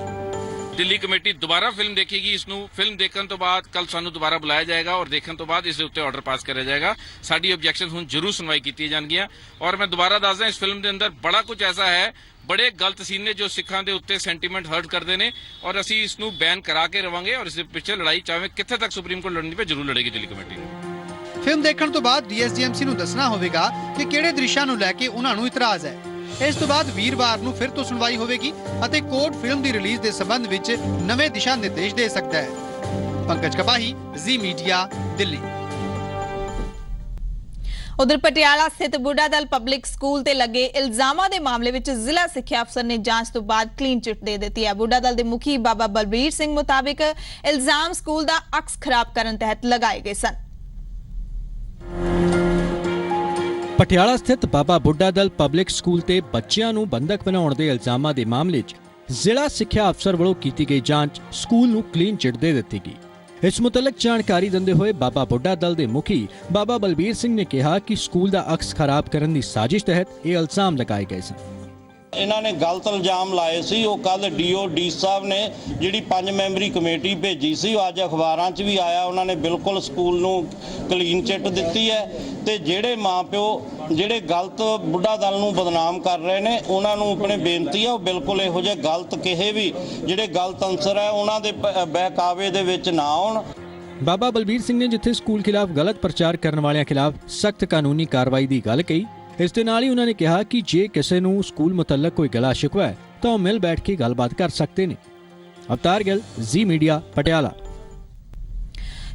दिल्ली कमेटी दोबारा फिल्म देखेगी। इसनूं फिल्म देखने तो बाद कल सानू दोबारा बुलाया जाएगा और देखने तो बाद इस उत्ते ऑर्डर पास किया जाएगा। साडी ऑब्जेक्शन हुण जरूर सुनवाई की जाएगी। और मैं दोबारा दसदा इस फिल्म के अंदर बड़ा कुछ ऐसा है, बड़े गलत सीन ने जो सिखां दे उत्ते सेंटीमेंट हर्ट करते हैं और असीं इसनूं बैन करा के रवांगे और इस पिछे लड़ाई चाहे कित्थे तक सुप्रीम कोर्ट लड़नी पे जरूर लड़ेगी दिल्ली कमेटी। फिल्म देखने तो बाद DSGMC नूं दसना होवेगा कि किहड़े दृश्यां नूं लैके उन्हां नूं इतराज है। इस तो बाद वीरवार नूं फिर तो सुनवाई होवेगी अते court film the release they संबंध विच नवे दिशा निर्देश दे सकदा है। पंकज कपाही, जी मीडिया, दिल्ली। उधर पटियाला स्थित बुढ़ा दल पब्लिक स्कूल ते लगे इल्जामां दे मामले विच जिला सिक्ख्या अफसर ने जांच तो बाद क्लीन चिट दे दी है। बुढ़ा दल दे मुखी बाबा बलबीर सिंह मुताबिक इल्जाम स्कूल दा अक्स खराब करन तहत लगाए गए सन। ਪਟਿਆਲਾ ਸਥਿਤ ਬਾਬਾ ਬੁੱਢਾ ਦਲ ਪਬਲਿਕ ਸਕੂਲ ਤੇ ਬੱਚਿਆਂ ਨੂੰ ਬੰਦਕ ਬਣਾਉਣ ਦੇ ਇਲਜ਼ਾਮਾਂ ਦੇ ਮਾਮਲੇ 'ਚ ਜ਼ਿਲ੍ਹਾ ਸਿੱਖਿਆ ਅਫਸਰ ਵੱਲੋਂ ਕੀਤੀ ਗਈ ਜਾਂਚ ਸਕੂਲ ਨੂੰ ਕਲੀਨ ਚਿੱਟ ਦੇ ਦਿੱਤੀ ਗਈ। ਇਸ ਮੁਤਲਕ ਜਾਣਕਾਰੀ ਦਿੰਦੇ ਹੋਏ ਬਾਬਾ ਬੁੱਢਾ ਦਲ ਦੇ ਮੁਖੀ ਬਾਬਾ ਬਲਬੀਰ ਸਿੰਘ ਨੇ ਕਿਹਾ ਕਿ ਸਕੂਲ ਦਾ ਅਕਸ ਖਰਾਬ ਕਰਨ ਦੀ ਸਾਜ਼ਿਸ਼ ਤਹਿਤ ਇਹ ਇਲਜ਼ਾਮ ਲਗਾਏ ਗਏ ਸਨ। ਇਹਨਾਂ ਨੇ ਗਲਤ ਇਲਜ਼ਾਮ ਲਾਏ ਸੀ। ਉਹ ਕੱਲ ਡੀ ਸਾਹਿਬ ਨੇ ਜਿਹੜੀ 5 ਮੈਂਬਰੀ ਕਮੇਟੀ ਭੇਜੀ ਸੀ ਉਹ ਅੱਜ ਅਖਬਾਰਾਂ 'ਚ ਵੀ ਆਇਆ। ਉਹਨਾਂ ਨੇ ਬਿਲਕੁਲ ਸਕੂਲ ਨੂੰ ਕਲੀਨ ਚਿੱਟ ਦਿੱਤੀ ਹੈ ਤੇ ਜਿਹੜੇ ਮਾਪਿਓ ਜਿਹੜੇ ਗਲਤ ਬੁੱਢਾ ਦਲ ਨੂੰ ਬਦਨਾਮ ਕਰ ਰਹੇ ਨੇ ਉਹਨਾਂ ਨੂੰ ਆਪਣੀ ਬੇਨਤੀ ਹੈ ਉਹ ਬਿਲਕੁਲ ਇਹੋ ਜਿਹੇ ਗਲਤ ਕਿਸੇ ਵੀ ਜਿਹੜੇ ਗਲਤ ਅੰਸਰ ਹੈ ਉਹਨਾਂ ਦੇ ਬਹਿਕਾਵੇ ਦੇ ਵਿੱਚ ਨਾ ਆਉਣ। ਬਾਬਾ ਬਲਬੀਰ ਸਿੰਘ ਨੇ ਜਿੱਥੇ ਸਕੂਲ ਖਿਲਾਫ ਗਲਤ ਪ੍ਰਚਾਰ ਕਰਨ ਵਾਲਿਆਂ ਖਿਲਾਫ ਸਖਤ ਕਾਨੂੰਨੀ ਕਾਰਵਾਈ ਦੀ ਗੱਲ ਕਹੀ, ਇਸ ਦੇ ਨਾਲ ਹੀ ਉਹਨਾਂ ਨੇ ਕਿਹਾ ਕਿ ਜੇ ਕਿਸੇ ਨੂੰ ਸਕੂਲ ਮੁਤਲਕ ਕੋਈ ਗਲਾ ਸ਼ਿਕਵਾ ਹੈ ਤਾਂ ਉਹ ਮਿਲ ਬੈਠ ਕੇ ਗੱਲਬਾਤ ਕਰ ਸਕਦੇ ਨੇ। ਅਵਤਾਰ ਗਿੱਲ, ਜੀ ਮੀਡੀਆ, ਪਟਿਆਲਾ।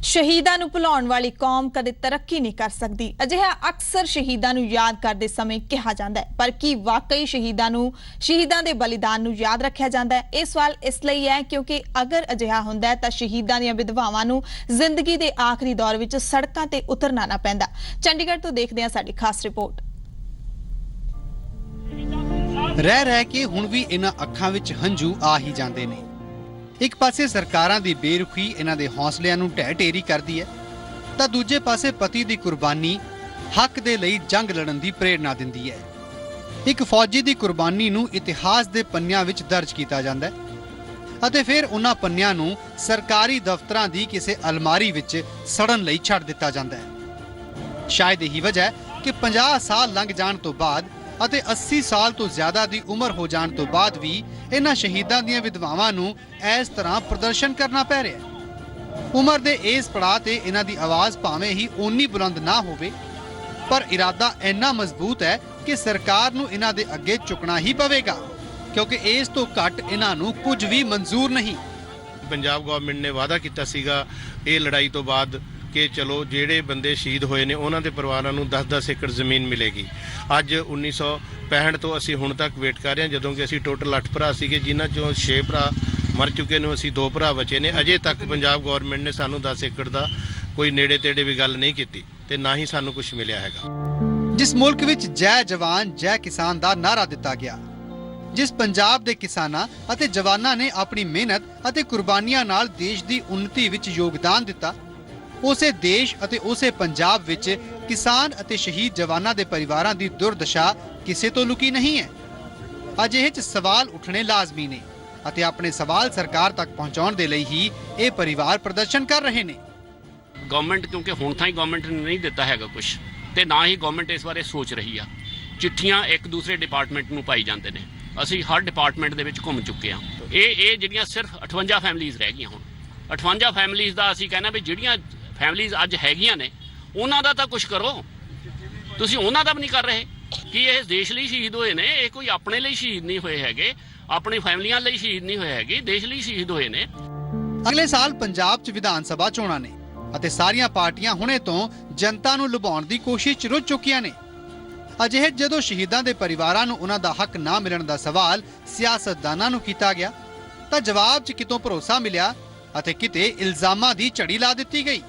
ਸ਼ਹੀਦਾਂ ਨੂੰ ਭੁਲਾਉਣ ਵਾਲੀ ਕੌਮ ਕਦੇ ਤਰੱਕੀ ਨਹੀਂ ਕਰ ਸਕਦੀ। ਅਜਿਹਾ ਅਕਸਰ ਸ਼ਹੀਦਾਂ ਨੂੰ ਯਾਦ ਕਰਦੇ ਸਮੇਂ ਕਿਹਾ ਜਾਂਦਾ ਹੈ, ਪਰ ਕੀ ਵਾਕਈ ਸ਼ਹੀਦਾਂ ਦੇ ਬਲੀਦਾਨ ਨੂੰ ਯਾਦ ਰੱਖਿਆ ਜਾਂਦਾ ਹੈ? ਇਹ ਸਵਾਲ ਇਸ ਲਈ ਹੈ ਕਿਉਂਕਿ ਅਗਰ ਅਜਿਹਾ ਹੁੰਦਾ ਤਾਂ ਸ਼ਹੀਦਾਂ ਦੀਆਂ ਵਿਧਵਾਵਾਂ ਨੂੰ ਜ਼ਿੰਦਗੀ ਦੇ ਆਖਰੀ ਦੌਰ ਵਿੱਚ ਸੜਕਾਂ ਤੇ ਉਤਰਨਾ ਨਾ ਪੈਂਦਾ। ਚੰਡੀਗੜ੍ਹ ਤੋਂ ਦੇਖਦੇ ਹਾਂ ਸਾਡੀ ਖਾਸ ਰਿਪੋर्ट। ਰਹਿ ਕੇ ਹੁਣ ਵੀ ਇਹਨਾਂ ਅੱਖਾਂ ਵਿੱਚ ਹੰਝੂ ਆ ਹੀ ਜਾਂਦੇ ਨੇ। ਇੱਕ ਪਾਸੇ ਸਰਕਾਰਾਂ ਦੀ ਬੇਰੁਖੀ ਇਹਨਾਂ ਦੇ ਹੌਸਲਿਆਂ ਨੂੰ ਢਹਿ ਢੇਰੀ ਕਰਦੀ ਹੈ ਤਾਂ ਦੂਜੇ ਪਾਸੇ ਪਤੀ ਦੀ ਕੁਰਬਾਨੀ ਹੱਕ ਦੇ ਲਈ ਜੰਗ ਲੜਨ ਦੀ ਪ੍ਰੇਰਣਾ ਦਿੰਦੀ ਹੈ। ਇੱਕ ਫੌਜੀ ਦੀ ਕੁਰਬਾਨੀ ਨੂੰ ਇਤਿਹਾਸ ਦੇ ਪੰਨਿਆਂ ਵਿੱਚ ਦਰਜ ਕੀਤਾ ਜਾਂਦਾ ਹੈ। ਅਤੇ ਫਿਰ ਉਹਨਾਂ ਪੰਨਿਆਂ ਨੂੰ ਸਰਕਾਰੀ ਦਫ਼ਤਰਾਂ ਦੀ ਕਿਸੇ ਅਲਮਾਰੀ ਵਿੱਚ ਸੜਨ ਲਈ ਛੱਡ ਦਿੱਤਾ ਜਾਂਦਾ ਹੈ। ਸ਼ਾਇਦ ਇਹੀ ਵਜ੍ਹਾ ਹੈ ਕਿ 50 ਸਾਲ ਲੰਘ ਜਾਣ ਤੋਂ ਬਾਅਦ ਅਤੇ 80 ਸਾਲ ਤੋਂ ਜ਼ਿਆਦਾ ਦੀ ਉਮਰ ਹੋ ਜਾਣ ਤੋਂ ਬਾਅਦ ਵੀ ਇਹਨਾਂ ਸ਼ਹੀਦਾਂ ਦੀਆਂ ਵਿਧਵਾਵਾਂ ਨੂੰ ਇਸ ਤਰ੍ਹਾਂ ਪ੍ਰਦਰਸ਼ਨ ਕਰਨਾ ਪੈ ਰਿਹਾ ਹੈ। ਉਮਰ ਦੇ ਇਸ ਪੜਾਅ ਤੇ ਇਹਨਾਂ ਦੀ ਆਵਾਜ਼ ਭਾਵੇਂ ਹੀ ਓਨੀ ਬੁਲੰਦ ਨਾ ਹੋਵੇ, ਪਰ ਇਰਾਦਾ ਇੰਨਾ ਮਜ਼ਬੂਤ ਹੈ ਕਿ ਸਰਕਾਰ ਨੂੰ ਇਹਨਾਂ ਦੇ ਅੱਗੇ ਝੁਕਣਾ ਹੀ ਪਵੇਗਾ, ਕਿਉਂਕਿ ਇਸ ਤੋਂ ਘੱਟ ਇਹਨਾਂ ਨੂੰ ਕੁਝ ਵੀ ਮਨਜ਼ੂਰ ਨਹੀਂ। ਪੰਜਾਬ ਗਵਰਨਮੈਂਟ ਨੇ ਵਾਅਦਾ ਕੀਤਾ ਸੀਗਾ ਇਹ ਲੜਾਈ ਤੋਂ ਬਾਅਦ ਕਿ ਚਲੋ ਜਿਹੜੇ ਬੰਦੇ ਸ਼ਹੀਦ ਹੋਏ ਨੇ ਉਹਨਾਂ ਦੇ ਪਰਿਵਾਰਾਂ ਨੂੰ 10-10 ਏਕੜ ਜ਼ਮੀਨ ਮਿਲੇਗੀ। ਅੱਜ 1965 ਤੋਂ ਅਸੀਂ ਹੁਣ ਤੱਕ ਵੇਟ ਕਰ ਰਹੇ ਹਾਂ, ਜਦੋਂ ਕਿ ਅਸੀਂ ਟੋਟਲ 8 ਭਰਾ ਸੀਗੇ, ਜਿਨ੍ਹਾਂ ਚੋਂ 6 ਭਰਾ ਮਰ ਚੁੱਕੇ ਨੇ, ਅਸੀਂ 2 ਭਰਾ ਬਚੇ ਨੇ। ਅਜੇ ਤੱਕ ਪੰਜਾਬ ਗਵਰਨਮੈਂਟ ਨੇ ਸਾਨੂੰ 10 ਏਕੜ ਦਾ ਕੋਈ ਨੇੜੇ ਤੇੜੇ ਵੀ ਗੱਲ ਨਹੀਂ ਕੀਤੀ ਤੇ ਨਾ ਹੀ ਸਾਨੂੰ ਕੁਝ ਮਿਲਿਆ ਹੈਗਾ। ਜਿਸ ਮੁਲਕ ਵਿੱਚ ਜੈ ਜਵਾਨ ਜੈ ਕਿਸਾਨ ਦਾ ਨਾਰਾ ਦਿੱਤਾ ਗਿਆ, ਜਿਸ ਪੰਜਾਬ ਦੇ ਕਿਸਾਨਾਂ ਅਤੇ ਜਵਾਨਾਂ ਨੇ ਆਪਣੀ ਮਿਹਨਤ ਅਤੇ ਕੁਰਬਾਨੀਆਂ ਨਾਲ ਦੇਸ਼ ਦੀ ਉੱਨਤੀ ਵਿੱਚ ਯੋਗਦਾਨ ਦਿੱਤਾ, ਉਸੇ ਦੇਸ਼ ਅਤੇ ਉਸੇ ਪੰਜਾਬ ਵਿੱਚ ਕਿਸਾਨ ਅਤੇ ਸ਼ਹੀਦ ਜਵਾਨਾਂ ਦੇ ਪਰਿਵਾਰਾਂ ਦੀ ਦੁਰਦਸ਼ਾ ਕਿਸੇ ਤੋਂ ਲੁਕੀ ਨਹੀਂ ਹੈ। ਅਜਿਹੇ 'ਚ ਸਵਾਲ ਉੱਠਣੇ ਲਾਜ਼ਮੀ ਨੇ ਅਤੇ ਆਪਣੇ ਸਵਾਲ ਸਰਕਾਰ ਤੱਕ ਪਹੁੰਚਾਉਣ ਦੇ ਲਈ ਹੀ ਇਹ ਪਰਿਵਾਰ ਪ੍ਰਦਰਸ਼ਨ ਕਰ ਰਹੇ ਨੇ। ਗਵਰਨਮੈਂਟ ਕਿਉਂਕਿ ਹੁਣ ਤਾਂ ਹੀ ਗਵਰਨਮੈਂਟ ਨੇ ਨਹੀਂ ਦਿੱਤਾ ਹੈਗਾ ਕੁਝ, ਤੇ ਨਾ ਹੀ ਗਵਰਨਮੈਂਟ ਇਸ ਬਾਰੇ ਸੋਚ ਰਹੀ ਆ। ਚਿੱਠੀਆਂ ਇੱਕ ਦੂਸਰੇ ਡਿਪਾਰਟਮੈਂਟ ਨੂੰ ਪਾਈ ਜਾਂਦੇ ਨੇ, ਅਸੀਂ ਹਰ ਡਿਪਾਰਟਮੈਂਟ ਦੇ ਵਿੱਚ ਘੁੰਮ ਚੁੱਕੇ ਹਾਂ। ਇਹ ਜਿਹੜੀਆਂ ਸਿਰਫ 58 ਫੈਮਿਲੀਜ਼ ਰਹਿ ਗਈਆਂ ਹੁਣ, 58 ਫੈਮਿਲੀਜ਼ ਦਾ ਅਸੀਂ ਕਹਿੰਦਾ ਵੀ ਜਿਹੜੀਆਂ ਫੈਮਿਲੀਜ਼ ਅੱਜ ਹੈਗੀਆਂ ਨੇ ਉਹਨਾਂ ਦਾ ਤਾਂ ਕੁਝ ਕਰੋ, ਤੁਸੀਂ ਉਹਨਾਂ ਦਾ ਵੀ ਨਹੀਂ ਕਰ ਰਹੇ। ਕਿ ਇਹ ਦੇਸ਼ ਲਈ ਸ਼ਹੀਦ ਹੋਏ ਨੇ, ਇਹ ਕੋਈ ਆਪਣੇ ਲਈ ਸ਼ਹੀਦ ਨਹੀਂ ਹੋਏ ਹੈਗੇ, ਆਪਣੀ ਫੈਮਲੀਆਂ ਲਈ ਸ਼ਹੀਦ ਨਹੀਂ ਹੋਏ ਹੈਗੇ, ਦੇਸ਼ ਲਈ ਸ਼ਹੀਦ ਹੋਏ ਨੇ। ਅਗਲੇ ਸਾਲ ਪੰਜਾਬ 'ਚ ਵਿਧਾਨ ਸਭਾ ਚੋਣਾਂ ਨੇ ਅਤੇ ਸਾਰੀਆਂ ਪਾਰਟੀਆਂ ਹੁਣੇ ਤੋਂ ਜਨਤਾ ਨੂੰ ਲੁਭਾਉਣ ਦੀ ਕੋਸ਼ਿਸ਼ 'ਚ ਰੁੱਝ ਚੁੱਕੀਆਂ ਨੇ। ਅਜਿਹੇ ਜਦੋਂ ਸ਼ਹੀਦਾਂ ਦੇ ਪਰਿਵਾਰਾਂ ਨੂੰ ਉਹਨਾਂ ਦਾ ਹੱਕ ਨਾ ਮਿਲਣ ਦਾ ਸਵਾਲ ਸਿਆਸਤਦਾਨਾਂ ਨੂੰ ਕੀਤਾ ਗਿਆ ਤਾਂ ਜਵਾਬ 'ਚ ਕਿਤੋਂ ਭਰੋਸਾ ਮਿਲਿਆ ਅਤੇ ਕਿਤੇ ਇਲਜ਼ਾਮਾਂ ਦੀ ਝੜੀ ਲਾ ਦਿੱਤੀ ਗਈ।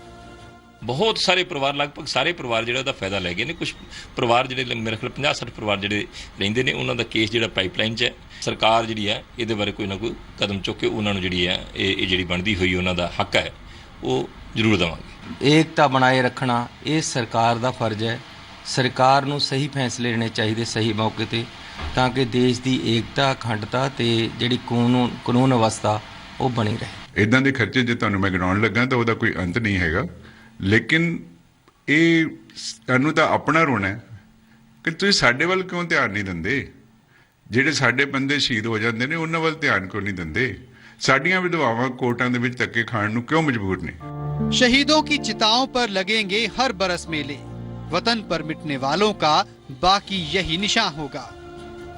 ਬਹੁਤ ਸਾਰੇ ਪਰਿਵਾਰ, ਲਗਭਗ ਸਾਰੇ ਪਰਿਵਾਰ ਜਿਹੜਾ ਉਹਦਾ ਫਾਇਦਾ ਲੈ ਗਏ ਨੇ। ਕੁਝ ਪਰਿਵਾਰ ਜਿਹੜੇ ਮੇਰੇ ਖਿਆਲ 50-60 ਪਰਿਵਾਰ ਜਿਹੜੇ ਰਹਿੰਦੇ ਨੇ, ਉਹਨਾਂ ਦਾ ਕੇਸ ਜਿਹੜਾ ਪਾਈਪਲਾਈਨ 'ਚ ਹੈ। ਸਰਕਾਰ ਜਿਹੜੀ ਹੈ ਇਹਦੇ ਬਾਰੇ ਕੋਈ ਨਾ ਕੋਈ ਕਦਮ ਚੁੱਕ ਕੇ ਉਹਨਾਂ ਨੂੰ ਜਿਹੜੀ ਹੈ ਇਹ ਜਿਹੜੀ ਬਣਦੀ ਹੋਈ ਉਹਨਾਂ ਦਾ ਹੱਕ ਹੈ ਉਹ ਜ਼ਰੂਰ ਦੇਵਾਂਗੇ। ਏਕਤਾ ਬਣਾਏ ਰੱਖਣਾ ਇਹ ਸਰਕਾਰ ਦਾ ਫਰਜ਼ ਹੈ। ਸਰਕਾਰ ਨੂੰ ਸਹੀ ਫੈਸਲੇ ਲੈਣੇ ਚਾਹੀਦੇ ਸਹੀ ਮੌਕੇ ਤੇ, ਤਾਂ ਕਿ ਦੇਸ਼ ਦੀ ਏਕਤਾ, ਅਖੰਡਤਾ ਤੇ ਜਿਹੜੀ ਕਾਨੂੰਨ ਅਵਸਥਾ ਉਹ ਬਣੀ ਰਹੇ। ਇੱਦਾਂ ਦੇ ਖਰਚੇ ਜੇ ਤੁਹਾਨੂੰ ਮੈਂ ਗਿਣਾਉਣ ਲੱਗਾ ਤਾਂ ਉਹਦਾ ਕੋਈ ਅੰਤ ਨਹੀਂ ਹੈਗਾ, ਲੇਕਿਨ ਇਹ ਸਾਨੂੰ ਤਾਂ ਆਪਣਾ ਰੋਣਾ ਹੈ ਕਿ ਤੁਸੀਂ ਸਾਡੇ ਵੱਲ ਕਿਉਂ ਧਿਆਨ ਨਹੀਂ ਦਿੰਦੇ। ਜਿਹੜੇ ਸਾਡੇ ਬੰਦੇ ਸ਼ਹੀਦ ਹੋ ਜਾਂਦੇ ਨੇ ਉਹਨਾਂ ਵੱਲ ਧਿਆਨ ਕਿਉਂ ਨਹੀਂ ਦਿੰਦੇ। ਸਾਡੀਆਂ ਵਿਧਵਾਵਾਂ ਕੋਰਟਾਂ ਦੇ ਵਿੱਚ ਧੱਕੇ ਖਾਣ ਨੂੰ ਕਿਉਂ ਮਜਬੂਰ ਨੇ। शहीदों की चिताओं पर लगेंगे हर बरस मेले, वतन पर मिटने वालों का बाकी यही निशान होगा।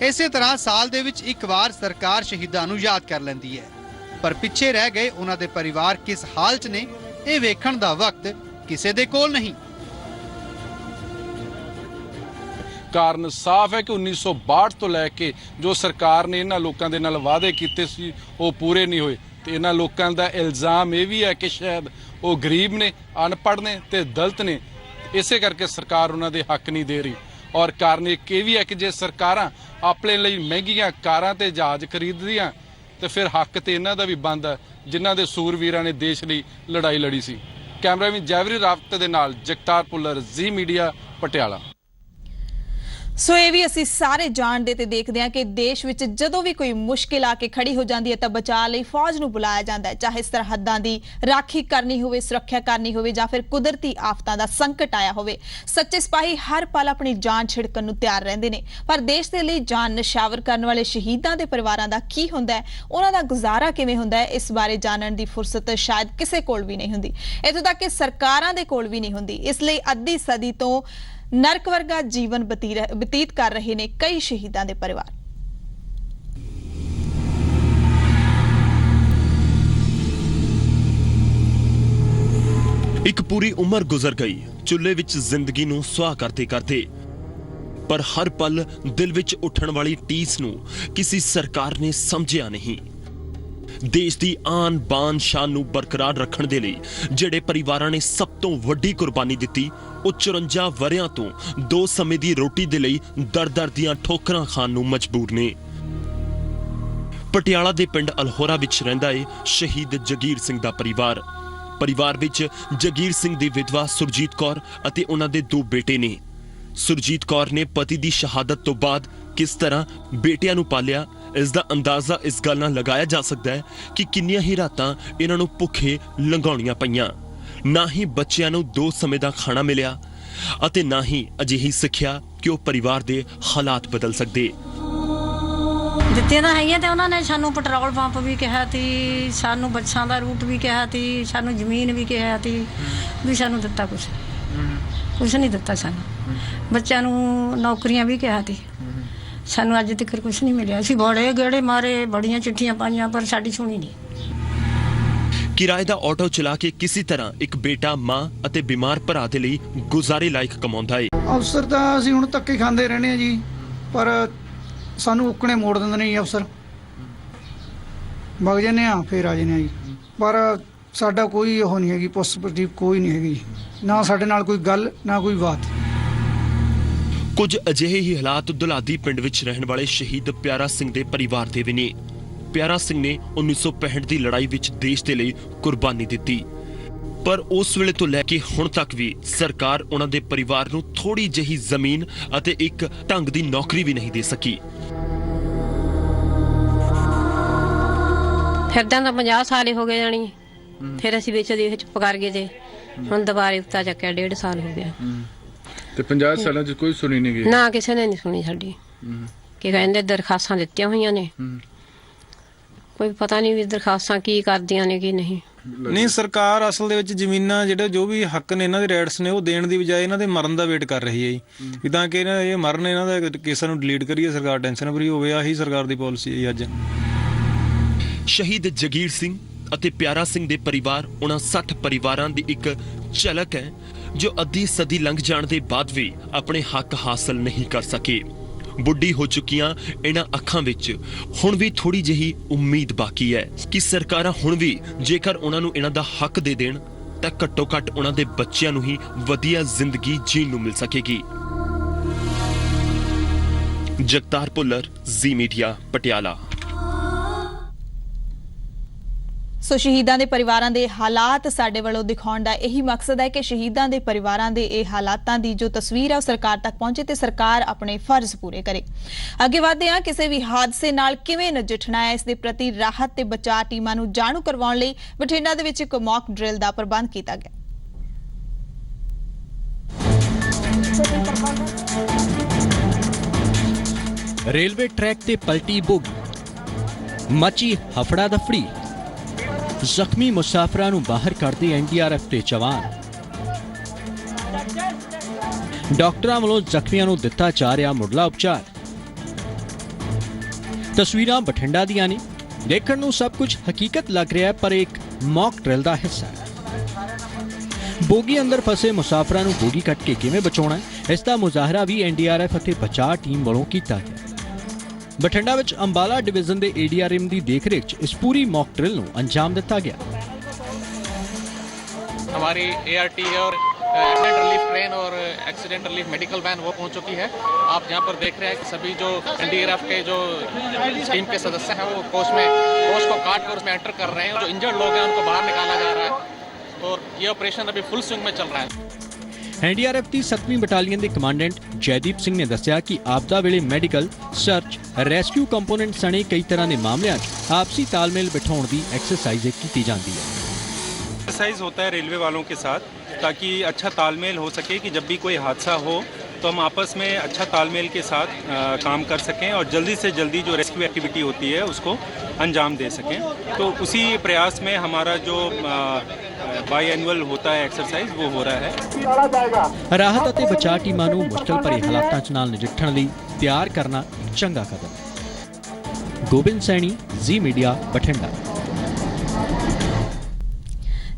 इसे तरह साल दे विच एक वार सरकार शहीदां नूं याद कर लैंदी है, पर पिछे रह गए उन्हां दे परिवार किस हाल च ने ਇਹ ਵੇਖਣ ਦਾ ਵਕਤ ਕਿਸੇ ਦੇ ਕੋਲ ਨਹੀਂ। ਕਾਰਨ ਸਾਫ਼ ਹੈ ਕਿ 1962 ਤੋਂ ਲੈ ਕੇ ਜੋ ਸਰਕਾਰ ਨੇ ਇਹਨਾਂ ਲੋਕਾਂ ਦੇ ਨਾਲ ਵਾਅਦੇ ਕੀਤੇ ਸੀ ਉਹ ਪੂਰੇ ਨਹੀਂ ਹੋਏ, ਤੇ ਇਹਨਾਂ ਲੋਕਾਂ ਦਾ ਇਲਜ਼ਾਮ ਇਹ ਵੀ ਹੈ ਕਿ ਸ਼ਾਇਦ ਉਹ ਗਰੀਬ ਨੇ, ਅਨਪੜ੍ਹ ਨੇ ਤੇ ਦਲਿਤ ਨੇ, ਇਸੇ ਕਰਕੇ ਸਰਕਾਰ ਉਹਨਾਂ ਦੇ ਹੱਕ ਨਹੀਂ ਦੇ ਰਹੀ। ਔਰ ਕਾਰਨ ਇੱਕ ਇਹ ਵੀ ਹੈ ਕਿ ਜੇ ਸਰਕਾਰਾਂ ਆਪਣੇ ਲਈ ਮਹਿੰਗੀਆਂ ਕਾਰਾਂ ਤੇ ਜਹਾਜ਼ ਖਰੀਦਦੀਆਂ ਤੇ ਫਿਰ ਹੱਕ ਤੇ ਇਹਨਾਂ ਦਾ ਵੀ ਬਣਦਾ ਜਿਨ੍ਹਾਂ ਦੇ ਸੂਰਵੀਰਾਂ ਨੇ ਦੇਸ਼ ਲਈ ਲੜਾਈ ਲੜੀ ਸੀ। ਕੈਮਰਾਮੈਨ ਜੈਵਰੀ ਰਾਵਤ ਦੇ ਨਾਲ ਜਗਤਾਰ ਪੁੱਲਰ, ਜ਼ੀ ਮੀਡੀਆ, ਪਟਿਆਲਾ। ਸੋ ਇਹ ਵੀ ਅਸੀਂ ਸਾਰੇ ਜਾਣਦੇ ਤੇ ਦੇਖਦੇ ਹਾਂ ਕਿ ਦੇਸ਼ ਵਿੱਚ ਜਦੋਂ ਵੀ ਕੋਈ ਮੁਸ਼ਕਿਲ ਆ ਕੇ ਖੜੀ ਹੋ ਜਾਂਦੀ ਹੈ ਤਾਂ ਬਚਾਅ ਲਈ ਫੌਜ ਨੂੰ ਬੁਲਾਇਆ ਜਾਂਦਾ ਹੈ, ਚਾਹੇ ਸਰਹੱਦਾਂ ਦੀ ਰਾਖੀ ਕਰਨੀ ਹੋਵੇ, ਸੁਰੱਖਿਆ ਕਰਨੀ ਹੋਵੇ ਜਾਂ ਫਿਰ ਕੁਦਰਤੀ ਆਫਤਾਂ ਦਾ ਸੰਕਟ ਆਇਆ ਹੋਵੇ। ਸੱਚੇ ਸਿਪਾਹੀ ਹਰ ਪਲ ਆਪਣੀ ਜਾਨ ਛਿੜਕਣ ਨੂੰ ਤਿਆਰ ਰਹਿੰਦੇ ਨੇ, ਪਰ ਦੇਸ਼ ਦੇ ਲਈ ਜਾਨ ਨਿਸ਼ਾਵਰ ਕਰਨ ਵਾਲੇ ਸ਼ਹੀਦਾਂ ਦੇ ਪਰਿਵਾਰਾਂ ਦਾ ਕੀ ਹੁੰਦਾ ਹੈ, ਉਹਨਾਂ ਦਾ ਗੁਜ਼ਾਰਾ ਕਿਵੇਂ ਹੁੰਦਾ ਹੈ, ਇਸ ਬਾਰੇ ਜਾਣਨ ਦੀ ਫੁਰਸਤ ਸ਼ਾਇਦ ਕਿਸੇ ਕੋਲ ਵੀ ਨਹੀਂ ਹੁੰਦੀ, ਇੱਥੋਂ ਤੱਕ ਕਿ ਸਰਕਾਰਾਂ ਦੇ ਕੋਲ ਵੀ ਨਹੀਂ ਹੁੰਦੀ। ਇਸ ਲਈ ਅੱਧੀ ਸਦੀ ਤੋਂ ਨਰਕ ਵਰਗਾ ਜੀਵਨ ਬਤੀਤ ਕਰ ਰਹੇ ਨੇ ਕਈ ਸ਼ਹੀਦਾਂ ਦੇ ਪਰਿਵਾਰ। ਇੱਕ ਪੂਰੀ ਉਮਰ ਗੁਜ਼ਰ ਗਈ ਚੁੱਲ੍ਹੇ ਵਿੱਚ ਜ਼ਿੰਦਗੀ ਨੂੰ ਸੁਆਹ ਕਰਦੇ ਕਰਦੇ, ਪਰ ਹਰ ਪਲ ਦਿਲ ਵਿੱਚ ਉੱਠਣ ਵਾਲੀ ਟੀਸ ਨੂੰ ਕਿਸੇ ਸਰਕਾਰ ਨੇ ਸਮਝਿਆ ਨਹੀਂ। ਦੇਸ਼ ਦੀ ਆਨ ਬਾਨ ਸ਼ਾਨ ਨੂੰ ਬਰਕਰਾਰ ਰੱਖਣ ਦੇ ਲਈ ਜਿਹੜੇ ਪਰਿਵਾਰਾਂ ਨੇ ਸਭ ਤੋਂ ਵੱਡੀ ਕੁਰਬਾਨੀ ਦਿੱਤੀ, ਉਹ 54 ਵਰਿਆਂ ਤੋਂ 2 ਸਮੇਂ ਦੀ ਰੋਟੀ ਦੇ ਲਈ ਦਰ-ਦਰ ਦੀਆਂ ਠੋਕਰਾਂ ਖਾਣ ਨੂੰ ਮਜਬੂਰ ਨੇ। ਪਟਿਆਲਾ ਦੇ ਪਿੰਡ ਅਲਹੋਰਾ ਵਿੱਚ ਰਹਿੰਦਾ ਏ ਸ਼ਹੀਦ ਜਗੀਰ ਸਿੰਘ ਦਾ ਪਰਿਵਾਰ। ਪਰਿਵਾਰ ਵਿੱਚ ਜਗੀਰ ਸਿੰਘ ਦੀ ਵਿਧਵਾ ਸੁਰਜੀਤ ਕੌਰ ਅਤੇ ਉਹਨਾਂ ਦੇ 2 ਬੇਟੇ ਨੇ। ਸੁਰਜੀਤ ਕੌਰ ਨੇ ਪਤੀ ਦੀ ਸ਼ਹਾਦਤ ਤੋਂ ਬਾਅਦ ਕਿਸ ਤਰ੍ਹਾਂ ਬੇਟਿਆਂ ਨੂੰ ਪਾਲਿਆ, ਇਸ ਦਾ ਅੰਦਾਜ਼ਾ ਇਸ ਗੱਲ ਨਾਲ ਲਗਾਇਆ ਜਾ ਸਕਦਾ ਹੈ ਕਿ ਕਿੰਨੀਆਂ ਹੀ ਰਾਤਾਂ ਇਹਨਾਂ ਨੂੰ ਭੁੱਖੇ ਲੰਘਾਉਣੀਆਂ ਪਈਆਂ। ਨਾ ਹੀ ਬੱਚਿਆਂ ਨੂੰ 2 ਸਮੇਂ ਦਾ ਖਾਣਾ ਮਿਲਿਆ ਅਤੇ ਨਾ ਹੀ ਅਜਿਹੀ ਸਿੱਖਿਆ ਕਿ ਉਹ ਪਰਿਵਾਰ ਦੇ ਹਾਲਾਤ ਬਦਲ ਸਕਦੇ। ਦਿੱਤੇ ਤਾਂ ਹੈਗੀਆਂ ਤੇ ਉਹਨਾਂ ਨੇ ਸਾਨੂੰ ਪੈਟਰੋਲ ਪੰਪ ਵੀ ਕਿਹਾ ਤੀ, ਸਾਨੂੰ ਬੱਸਾਂ ਦਾ ਰੂਟ ਵੀ ਕਿਹਾ ਤੀ, ਸਾਨੂੰ ਜ਼ਮੀਨ ਵੀ ਕਿਹਾ ਤੀ, ਵੀ ਸਾਨੂੰ ਦਿੱਤਾ ਕੁਛ ਨਹੀਂ ਦਿੱਤਾ। ਸਾਨੂੰ ਬੱਚਿਆਂ ਨੂੰ ਨੌਕਰੀਆਂ ਵੀ ਕਿਹਾ ਤੀ, ਸਾਨੂੰ ਅੱਜ ਤੱਕ ਕੁਛ ਨਹੀਂ ਮਿਲਿਆ। ਅਸੀਂ ਬੜੇ ਗੇੜੇ ਮਾਰੇ, ਬੜੀਆਂ ਚਿੱਠੀਆਂ ਪਾਈਆਂ, ਪਰ ਸਾਡੀ ਸੁਣੀ ਨਹੀਂ। ਕਿਰਾਏ ਦਾ ਆਟੋ ਚਲਾ ਕੇ ਕਿਸੇ ਤਰ੍ਹਾਂ ਇੱਕ ਬੇਟਾ, ਮਾਂ ਅਤੇ ਬਿਮਾਰ ਭਰਾ ਦੇ ਲਈ ਗੁਜ਼ਾਰੇ ਲਾਇਕ ਕਮਾਉਂਦਾ ਏ। ਅਫਸਰ ਤਾਂ ਅਸੀਂ ਹੁਣ ਧੱਕੇ ਖਾਂਦੇ ਰਹਿੰਦੇ ਹਾਂ ਜੀ, ਪਰ ਸਾਨੂੰ ਉੱਕਣੇ ਮੋੜ ਦਿੰਦੇ ਨੇ ਜੀ ਅਫਸਰ। ਵਗ ਜਾਂਦੇ ਹਾਂ ਫਿਰ ਆ ਜਾਂਦੇ ਹਾਂ ਜੀ, ਪਰ ਸਾਡਾ ਕੋਈ ਉਹ ਨਹੀਂ ਹੈਗੀ, ਪੁੱਛ-ਪੜਤਾਲ ਕੋਈ ਨਹੀਂ ਹੈਗੀ, ਨਾ ਸਾਡੇ ਨਾਲ ਕੋਈ ਗੱਲ, ਨਾ ਕੋਈ ਬਾਤ। ਕੁਝ ਅਜਿਹੇ ਹੀ ਹਾਲਾਤ ਦੁਲਾਦੀ ਪਿੰਡ ਵਿੱਚ ਰਹਿਣ ਵਾਲੇ ਸ਼ਹੀਦ ਪਿਆਰਾ ਸਿੰਘ ਦੇ ਪਰਿਵਾਰ ਦੇ ਵੀ ਨੇ। ਪਿਆਰਾ ਸਿੰਘ ਨੇ 1965 ਦੀ ਲੜਾਈ ਵਿੱਚ ਦੇਸ਼ ਦੇ ਲਈ ਕੁਰਬਾਨੀ ਦਿੱਤੀ, ਪਰ ਉਸ ਵੇਲੇ ਤੋਂ ਲੈ ਕੇ ਹੁਣ ਤੱਕ ਵੀ ਸਰਕਾਰ ਉਹਨਾਂ ਦੇ ਪਰਿਵਾਰ ਨੂੰ ਥੋੜੀ ਜਿਹੀ ਜ਼ਮੀਨ ਅਤੇ ਇੱਕ ਢੰਗ ਦੀ ਨੌਕਰੀ ਵੀ ਨਹੀਂ ਦੇ ਸਕੀ। ਫਿਰਦਾਂ ਤਾਂ 50 ਸਾਲ ਹੋ ਗਏ ਜਾਣੀ, ਫਿਰ ਅਸੀਂ ਵਿੱਚ ਚੁੱਪ ਕਰ ਗਏ ਤੇ ਹੁਣ ਦੁਬਾਰੇ ਉੱਤਾ ਚੱਕਿਆ 1.5 ਸਾਲ ਹੋ ਗਿਆ। ਤੇ 50 ਸਾਲਾਂ 'ਚ ਕੋਈ ਸੁਣੀ ਨਹੀਂ ਗਈ? ਨਾ, ਕਿਸੇ ਨੇ ਨਹੀਂ ਸੁਣੀ ਸਾਡੀ। ਕੀ ਕਹਿੰਦੇ ਦਰਖਾਸਤਾਂ ਦਿੱਤੀਆਂ ਹੋਈਆਂ ਨੇ, ਕੋਈ ਪਤਾ ਨਹੀਂ ਵੀ ਦਰਖਾਸਤਾਂ ਕੀ ਕਰਦੀਆਂ ਨੇ ਕੀ ਨਹੀਂ। ਨਹੀਂ, ਸਰਕਾਰ ਅਸਲ ਦੇ ਵਿੱਚ ਜ਼ਮੀਨਾਂ ਜਿਹੜੇ ਜੋ ਵੀ ਹੱਕ ਨੇ, ਇਹਨਾਂ ਦੇ ਰਾਈਟਸ ਨੇ, ਉਹ ਦੇਣ ਦੀ ਬਜਾਏ ਇਹਨਾਂ ਦੇ ਮਰਨ ਦਾ ਵੇਟ ਕਰ ਰਹੀ ਹੈ ਜੀ, ਵੀ ਤਾਂ ਕਿ ਇਹ ਮਰਨ, ਇਹਨਾਂ ਦਾ ਕੇਸਾਂ ਨੂੰ ਡਿਲੀਟ ਕਰੀਏ, ਸਰਕਾਰ ਟੈਨਸ਼ਨ ਫਰੀ ਹੋਵੇ। ਆਹੀ ਸਰਕਾਰ ਦੀ ਪਾਲਿਸੀ ਹੈ ਅੱਜ। ਸ਼ਹੀਦ ਜਗੀਰ ਸਿੰਘ ਅਤੇ ਪਿਆਰਾ ਸਿੰਘ ਦੇ ਪਰਿਵਾਰ ਉਹਨਾਂ 60 ਪਰਿਵਾਰਾਂ ਦੀ ਇੱਕ ਝਲਕ ਹੈ ਜੋ ਅੱਧੀ ਸਦੀ ਲੰਘ ਜਾਣ ਦੇ ਬਾਅਦ ਵੀ ਆਪਣੇ ਹੱਕ ਹਾਸਲ ਨਹੀਂ ਕਰ ਸਕੇ। ਬੁੱਢੀ ਹੋ ਚੁੱਕੀਆਂ ਇਹਨਾਂ ਅੱਖਾਂ ਵਿੱਚ ਹੁਣ ਵੀ ਥੋੜੀ ਜਿਹੀ ਉਮੀਦ ਬਾਕੀ ਹੈ ਕਿ ਸਰਕਾਰਾਂ ਹੁਣ ਵੀ ਜੇਕਰ ਉਹਨਾਂ ਨੂੰ ਇਹਨਾਂ ਦਾ ਹੱਕ ਦੇ ਦੇਣ ਤਾਂ ਘੱਟੋ ਘੱਟ ਉਹਨਾਂ ਦੇ ਬੱਚਿਆਂ ਨੂੰ ਹੀ ਵਧੀਆ ਜ਼ਿੰਦਗੀ ਜੀਣ ਨੂੰ ਮਿਲ ਸਕੇਗੀ। ਜਗਤਾਰ ਭੁੱਲਰ, ਜ਼ੀ ਮੀਡੀਆ, ਪਟਿਆਲਾ। ਸੋ ਸ਼ਹੀਦਾਂ ਦੇ ਪਰਿਵਾਰਾਂ ਦੇ ਹਾਲਾਤ ਸਾਡੇ ਵੱਲੋਂ ਦਿਖਾਉਣ ਦਾ ਇਹੀ ਮਕਸਦ ਹੈ ਕਿ ਸ਼ਹੀਦਾਂ ਦੇ ਪਰਿਵਾਰਾਂ ਦੇ ਇਹ ਹਾਲਾਤਾਂ ਦੀ ਜੋ ਤਸਵੀਰ ਹੈ ਉਹ ਸਰਕਾਰ ਤੱਕ ਪਹੁੰਚੇ ਤੇ ਸਰਕਾਰ ਆਪਣੇ ਫਰਜ਼ ਪੂਰੇ ਕਰੇ। ਅੱਗੇ ਵਧਦੇ ਹਾਂ, ਕਿਸੇ ਵੀ ਹਾਦਸੇ ਨਾਲ ਕਿਵੇਂ ਨਜਿੱਠਣਾ ਹੈ ਇਸ ਦੇ ਪ੍ਰਤੀ ਰਾਹਤ ਤੇ ਬਚਾਅ ਟੀਮਾਂ ਨੂੰ ਜਾਣੂ ਕਰਵਾਉਣ ਲਈ ਬਠਿੰਡਾ ਦੇ ਵਿੱਚ ਇੱਕ ਮੌਕ ਡਰਿਲ ਦਾ ਪ੍ਰਬੰਧ ਕੀਤਾ ਗਿਆ। ਰੇਲਵੇ ਟਰੈਕ ਤੇ ਪਲਟੀ ਬੋਗੀ, ਮਚੀ ਹਫੜਾ ਦਫੜੀ, ਜ਼ਖਮੀ ਮੁਸਾਫਰਾਂ ਨੂੰ ਬਾਹਰ ਕੱਢਦੇ NDRF ਦੇ ਜਵਾਨ। ਡਾਕਟਰਾਂ ਵੱਲੋਂ ਜ਼ਖਮੀਆਂ ਨੂੰ ਦਿੱਤਾ ਜਾ ਰਿਹਾ ਮੁੱਢਲਾ ਉਪਚਾਰ। ਤਸਵੀਰਾਂ ਬਠਿੰਡਾ ਦੀਆਂ ਨੇ, ਦੇਖਣ ਨੂੰ ਸਭ ਕੁਝ ਹਕੀਕਤ ਲੱਗ ਰਿਹਾ ਹੈ ਪਰ ਇੱਕ ਮੌਕ ਡਰਿਲ ਦਾ ਹਿੱਸਾ ਹੈ। ਬੋਗੀ ਅੰਦਰ ਫਸੇ ਮੁਸਾਫਰਾਂ ਨੂੰ ਬੋਗੀ ਕੱਟ ਕੇ ਕਿਵੇਂ ਬਚਾਉਣਾ ਹੈ, ਇਸ ਦਾ ਮੁਜ਼ਾਹਰਾ ਵੀ NDRF ਅਤੇ ਬਚਾਅ ਟੀਮ ਵੱਲੋਂ ਕੀਤਾ ਗਿਆ। ਬਠਿੰਡਾ ਵਿੱਚ ਅੰਬਾਲਾ ਡਿਵੀਜ਼ਨ ਦੇ ADRM ਦੀ ਦੇਖਰੇਖ 'ਚ ਇਸ ਪੂਰੀ ਮੌਕ ਡਰਿਲ ਨੂੰ ਅੰਜਾਮ ਦਿੱਤਾ ਗਿਆ। हमारी ART और एक्सीडेंट रिलीफ ट्रेन और एक्सीडेंट रिलीफ मेडिकल वैन वो पहुंच चुकी है। आप यहाँ पर देख रहे हैं कि सभी जो NDRF के जो टीम के सदस्य हैं वो कोच को काट कर उसमें एंटर कर रहे हैं। जो इंजर्ड लोग हैं उनको बाहर निकाला जा रहा है और ये ऑपरेशन अभी फुल स्विंग में चल रहा है। NDRF ਦੀ 7ਵੀਂ ਬਟਾਲੀਅਨ ਦੇ ਕਮਾਂਡੈਂਟ ਜੈਦੀਪ ਸਿੰਘ ਨੇ ਦੱਸਿਆ ਕਿ ਆਪਦਾ ਵੇਲੇ ਮੈਡੀਕਲ, ਸਰਚ, ਰੈਸਕਿਊ ਕੰਪੋਨੈਂਟ ਸਣੇ ਕਈ ਤਰ੍ਹਾਂ ਦੇ ਮਾਮਲਿਆਂ 'ਚ ਆਪਸੀ ਤਾਲਮੇਲ ਬਿਠਾਉਣ ਦੀ ਐਕਸਰਸਾइज ਕੀਤੀ ਜਾਂਦੀ ਹੈ। एक्सरसाइज होता है रेलवे वालों के साथ ताकि अच्छा तालमेल हो सके कि जब भी कोई हादसा हो तो हम आपस में अच्छा तालमेल के साथ काम कर सकें और जल्दी से जल्दी जो रेस्क्यू एक्टिविटी होती है उसको अंजाम दे सकें। तो उसी प्रयास में हमारा जो बाई एनुअल होता है एक्सरसाइज वो हो रहा है। ਰਾਹਤ ਅਤੇ ਬਚਾਅ ਟੀਮਾਂ ਨੂੰ ਮੁਸ਼ਕਲ ਭਰੇ ਹਾਲਾਤਾਂ 'ਚ ਨਾਲ ਨਜਿੱਠਣ ਲਈ ਤਿਆਰ ਕਰਨਾ ਚੰਗਾ ਕਦਮ ਹੈ। ਗੋਬਿੰਦ ਸੈਣੀ, ਜ਼ੀ ਮੀਡੀਆ, ਬਠਿੰਡਾ।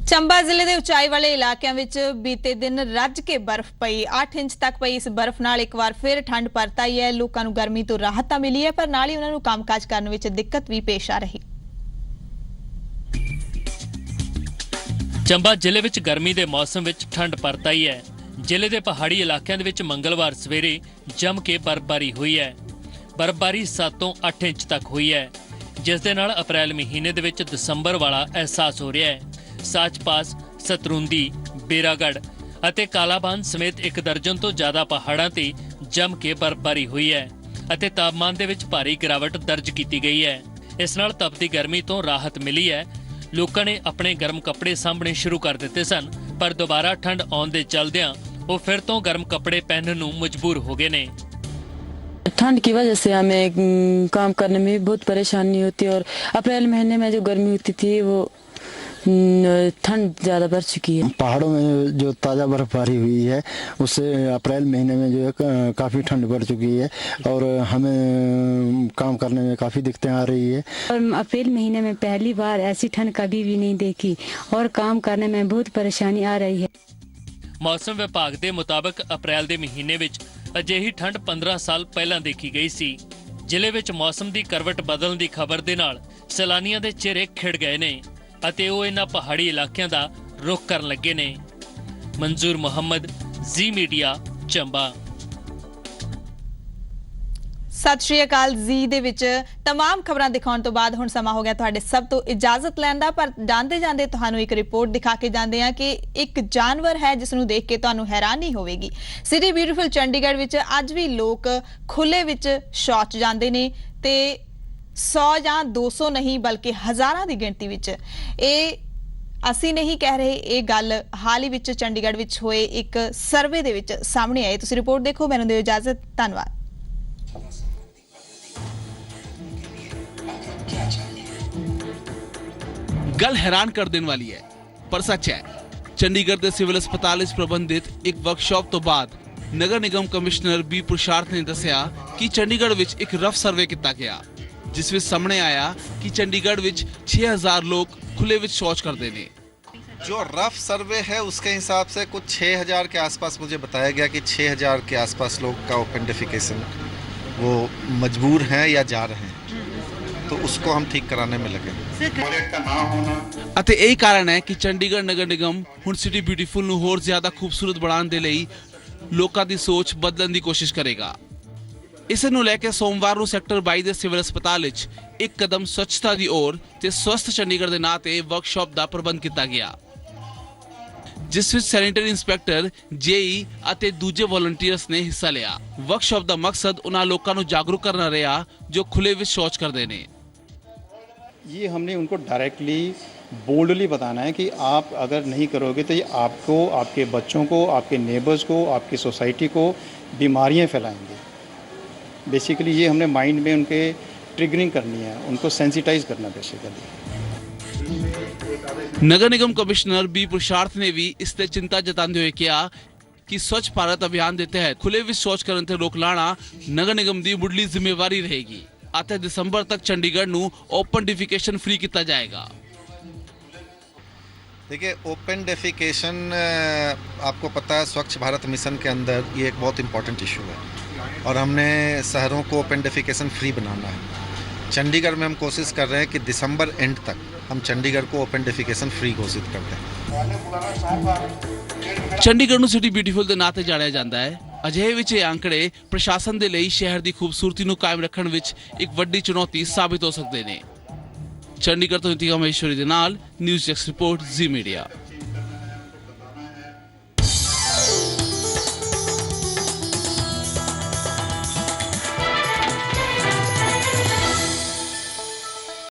ਚੰਬਾ ਜ਼ਿਲ੍ਹੇ ਦੇ ਉਚਾਈ ਵਾਲੇ ਇਲਾਕਿਆਂ ਵਿੱਚ ਬੀਤੇ ਦਿਨ ਰੱਜ ਕੇ ਬਰਫ਼ ਪਈ। 8 ਇੰਚ ਤੱਕ ਪਈ ਇਸ ਬਰਫ਼ ਨਾਲ ਇੱਕ ਵਾਰ ਫਿਰ ਠੰਡ ਪਰਤ ਆਈ ਹੈ। ਲੋਕਾਂ ਨੂੰ ਗਰਮੀ ਤੋਂ ਰਾਹਤ ਤਾਂ ਮਿਲੀ ਹੈ ਪਰ ਨਾਲ ਹੀ ਉਹਨਾਂ ਨੂੰ ਕੰਮਕਾਜ ਕਰਨ ਵਿੱਚ ਦਿੱਕਤ ਵੀ ਪੇਸ਼ ਆ ਰਹੀ। ਚੰਬਾ ਜ਼ਿਲ੍ਹੇ ਵਿੱਚ ਗਰਮੀ ਦੇ ਮੌਸਮ ਵਿੱਚ ਠੰਡ ਪਰਤ ਆਈ ਹੈ। ਜ਼ਿਲ੍ਹੇ ਦੇ ਪਹਾੜੀ ਇਲਾਕਿਆਂ ਦੇ ਵਿੱਚ ਮੰਗਲਵਾਰ ਸਵੇਰੇ ਜੰਮ ਕੇ ਬਰਫ਼ਬਾਰੀ ਹੋਈ ਹੈ। ਬਰਫ਼ਬਾਰੀ 7 ਤੋਂ 8 ਇੰਚ ਤੱਕ ਹੋਈ ਹੈ, ਜਿਸ ਦੇ ਨਾਲ ਅਪ੍ਰੈਲ ਮਹੀਨੇ ਦੇ ਵਿੱਚ ਦਸੰਬਰ ਵਾਲਾ ਅਹਿਸਾਸ ਹੋ ਰਿਹਾ ਹੈ। ਸਾਚਪਾਸ, ਸਤਰੁੰਦੀ, ਬੇਰਾਗੜ੍ਹ ਅਤੇ ਕਾਲਾਬਾਨ ਸਮੇਤ 1 ਦਰਜਨ ਤੋਂ ਜ਼ਿਆਦਾ ਪਹਾੜਾਂ ਤੇ ਜੰਮ ਕੇ ਬਰਫ਼ਬਾਰੀ ਹੋਈ ਹੈ। ਅਤੇ ਤਾਪਮਾਨ ਦੇ ਵਿੱਚ ਭਾਰੀ ਗਿਰਾਵਟ ਦਰਜ ਕੀਤੀ ਗਈ ਹੈ। ਇਸ ਨਾਲ ਤਪਦੀ ਗਰਮੀ ਤੋਂ ਰਾਹਤ ਮਿਲੀ ਹੈ। ਲੋਕਾਂ ਨੇ ਆਪਣੇ ਗਰਮ ਕੱਪੜੇ ਸਾਂਭਣੇ ਸ਼ੁਰੂ ਕਰ ਦਿੱਤੇ ਸਨ, ਪਰ ਦੁਬਾਰਾ ਠੰਡ ਆਉਣ ਦੇ ਚਲਦਿਆਂ ਉਹ ਫਿਰ ਤੋਂ ਗਰਮ ਕੱਪੜੇ ਪਹਿਨਣ ਨੂੰ ਮਜਬੂਰ ਹੋ गए ਨੇ। ठंड की वजह से हमें काम करने में भी बहुत परेशानी होती है और अप्रैल महीने में जो गर्मी होती थी वो ठंड ज़्यादा बढ़ चुकी है। पहाड़ों में जो ताज़ा बर्फबारी हुई है उससे अप्रैल महीने में जो है काफ़ी ठंड बढ़ चुकी है और हमें काम करने में काफ़ी दिक्कतें आ रही है। और अप्रैल महीने में पहली बार ऐसी ठंड कभी भी नहीं देखी और काम करने में बहुत परेशानी आ रही है। मौसम विभाग के मुताबिक अप्रैल के महीने विच अजिही ठंड 15 साल पहला देखी गई सी। जिले विच मौसम की करवट बदलने की खबर दे नाल सैलानियों के चेहरे खिड़ गए ने अते वो इन्हां पहाड़ी इलाकों का रुख करन लगे ने। मंजूर मुहम्मद, जी मीडिया, चंबा। सत श्री अकाल जी दे विच तमाम खबरां दिखाउण तो बाद हुण समा हो गया तुहाडे सब तो इजाजत लैण दा, पर जांदे जांदे तुहानूं एक रिपोर्ट दिखा के जांदे आ कि एक जानवर है जिस नूं देख के तुहानूं हैरानी होवेगी। सिटी ब्यूटीफुल चंडीगढ़ विच अज भी लोग खुले विच शौच जांदे ने ते 100 ਜਾਂ 200 नहीं बल्कि हज़ारां दी गिणती विच ਅਸੀਂ नहीं कह रहे, ये गल हाल ही विच चंडीगढ़ विच होए एक सर्वे दे विच सामने आए। तुसीं रिपोर्ट देखो, मैनूं दिओ इजाजत, धन्नवाद। गल हैरान कर देने वाली है पर सच है। चंडीगढ़ के सिविल अस्पताल विच प्रबंधित एक वर्कशॉप तो बाद नगर निगम कमिश्नर बी पुरुषार्थ ने दसिया कि चंडीगढ़ विच एक रफ सर्वे किया गया जिस विच सामने आया कि चंडीगढ़ विच 6000 लोग खुले विच शौच करते हैं। जो रफ सर्वे है उसके हिसाब से कुछ 6000 के आसपास मुझे बताया गया कि 6000 के आसपास लोग का ओपन डेफिकेशन वो मजबूर हैं या जा रहे हैं, तो उसको हम ठीक कराने में लगे। ਅਤੇ यही कारण है कि चंडीगढ़ नगर निगम हुण सिटी ब्यूटीफुल ਨੂੰ ਹੋਰ ਜ਼ਿਆਦਾ ਖੂਬਸੂਰਤ ਬਣਾਉਣ ਦੇ ਲਈ ਲੋਕਾਂ ਦੀ ਸੋਚ ਬਦਲਣ ਦੀ ਕੋਸ਼ਿਸ਼ ਕਰੇਗਾ। ਇਸ ਨੂੰ ਲੈ ਕੇ ਸੋਮਵਾਰ ਨੂੰ ਸੈਕਟਰ 22 ਦੇ ਸਿਵਲ ਹਸਪਤਾਲ ਵਿੱਚ ਇੱਕ ਕਦਮ ਸਵੱਛਤਾ ਦੀ ओर ਤੇ ਸਵਸਥ ਚੰਡੀਗੜ੍ਹ ਦੇ ਨਾਂ ਤੇ ਵਰਕਸ਼ਾਪ ਦਾ ਪ੍ਰਬੰਧ ਕੀਤਾ ਗਿਆ, ਜਿਸ ਵਿੱਚ ਸੈਨੀਟਰੀ ਇੰਸਪੈਕਟਰ, ਜੇਈ ਅਤੇ ਦੂਜੇ ਵਲੰਟੀਅਰਸ ਨੇ ਹਿੱਸਾ ਲਿਆ। ਵਰਕਸ਼ਾਪ ਦਾ ਮਕਸਦ ਉਹਨਾਂ ਲੋਕਾਂ ਨੂੰ ਜਾਗਰੂਕ ਕਰਨਾ ਰਿਹਾ ਜੋ ਖੁੱਲੇ ਵਿੱਚ शौच ਕਰਦੇ ਨੇ। ये हमने उनको डायरेक्टली बोल्डली बताना है कि आप अगर नहीं करोगे तो ये आपको, आपके बच्चों को, आपके नेबर्स को, आपकी सोसाइटी को बीमारियां फैलाएंगे। बेसिकली ये हमने माइंड में उनके ट्रिगरिंग करनी है, उनको सेंसिटाइज करना बेसिकली। नगर निगम कमिश्नर बी पुरुषार्थ ने भी इस ते चिंता जताते हुए कहा कि स्वच्छ भारत अभियान के तहत खुले विच शौच करने ते रोक लाना नगर निगम की मुढ़ली जिम्मेवारी रहेगी। आते दिसंबर तक चंडीगढ़ नू ओपन डिफिकेशन फ्री किया जाएगा। देखिए, ओपन डेफिकेशन आपको पता है स्वच्छ भारत मिशन के अंदर ये एक बहुत इम्पोर्टेंट इशू है और हमने शहरों को ओपन डेफिकेशन फ्री बनाना है। चंडीगढ़ में हम कोशिश कर रहे हैं कि दिसंबर एंड तक हम चंडीगढ़ को ओपन डेफिकेशन फ्री घोषित कर दें। चंडीगढ़ ਨੂੰ ਸਿਟੀ ਬਿਊਟੀਫੁਲ ਦੇ ਨਾਂ ਤੇ ਜਾਣਿਆ ਜਾਂਦਾ ਹੈ। ਅਜਿਹੇ ਵਿੱਚ ਇਹ ਅੰਕੜੇ ਪ੍ਰਸ਼ਾਸਨ ਦੇ ਲਈ ਸ਼ਹਿਰ ਦੀ ਖੂਬਸੂਰਤੀ ਨੂੰ ਕਾਇਮ ਰੱਖਣ ਵਿੱਚ ਇੱਕ ਵੱਡੀ ਚੁਣੌਤੀ ਸਾਬਿਤ ਹੋ ਸਕਦੇ ਨੇ। ਚੰਡੀਗੜ੍ਹ ਤੋਂ ਇੰਤਜ਼ਾਮ ਮਹੇਸ਼ਵਰੀ ਦੇ ਨਾਲ ਨਿਊਜ਼ ਡੈਸਕ ਰਿਪੋਰਟ, ਜੀ ਮੀਡੀਆ।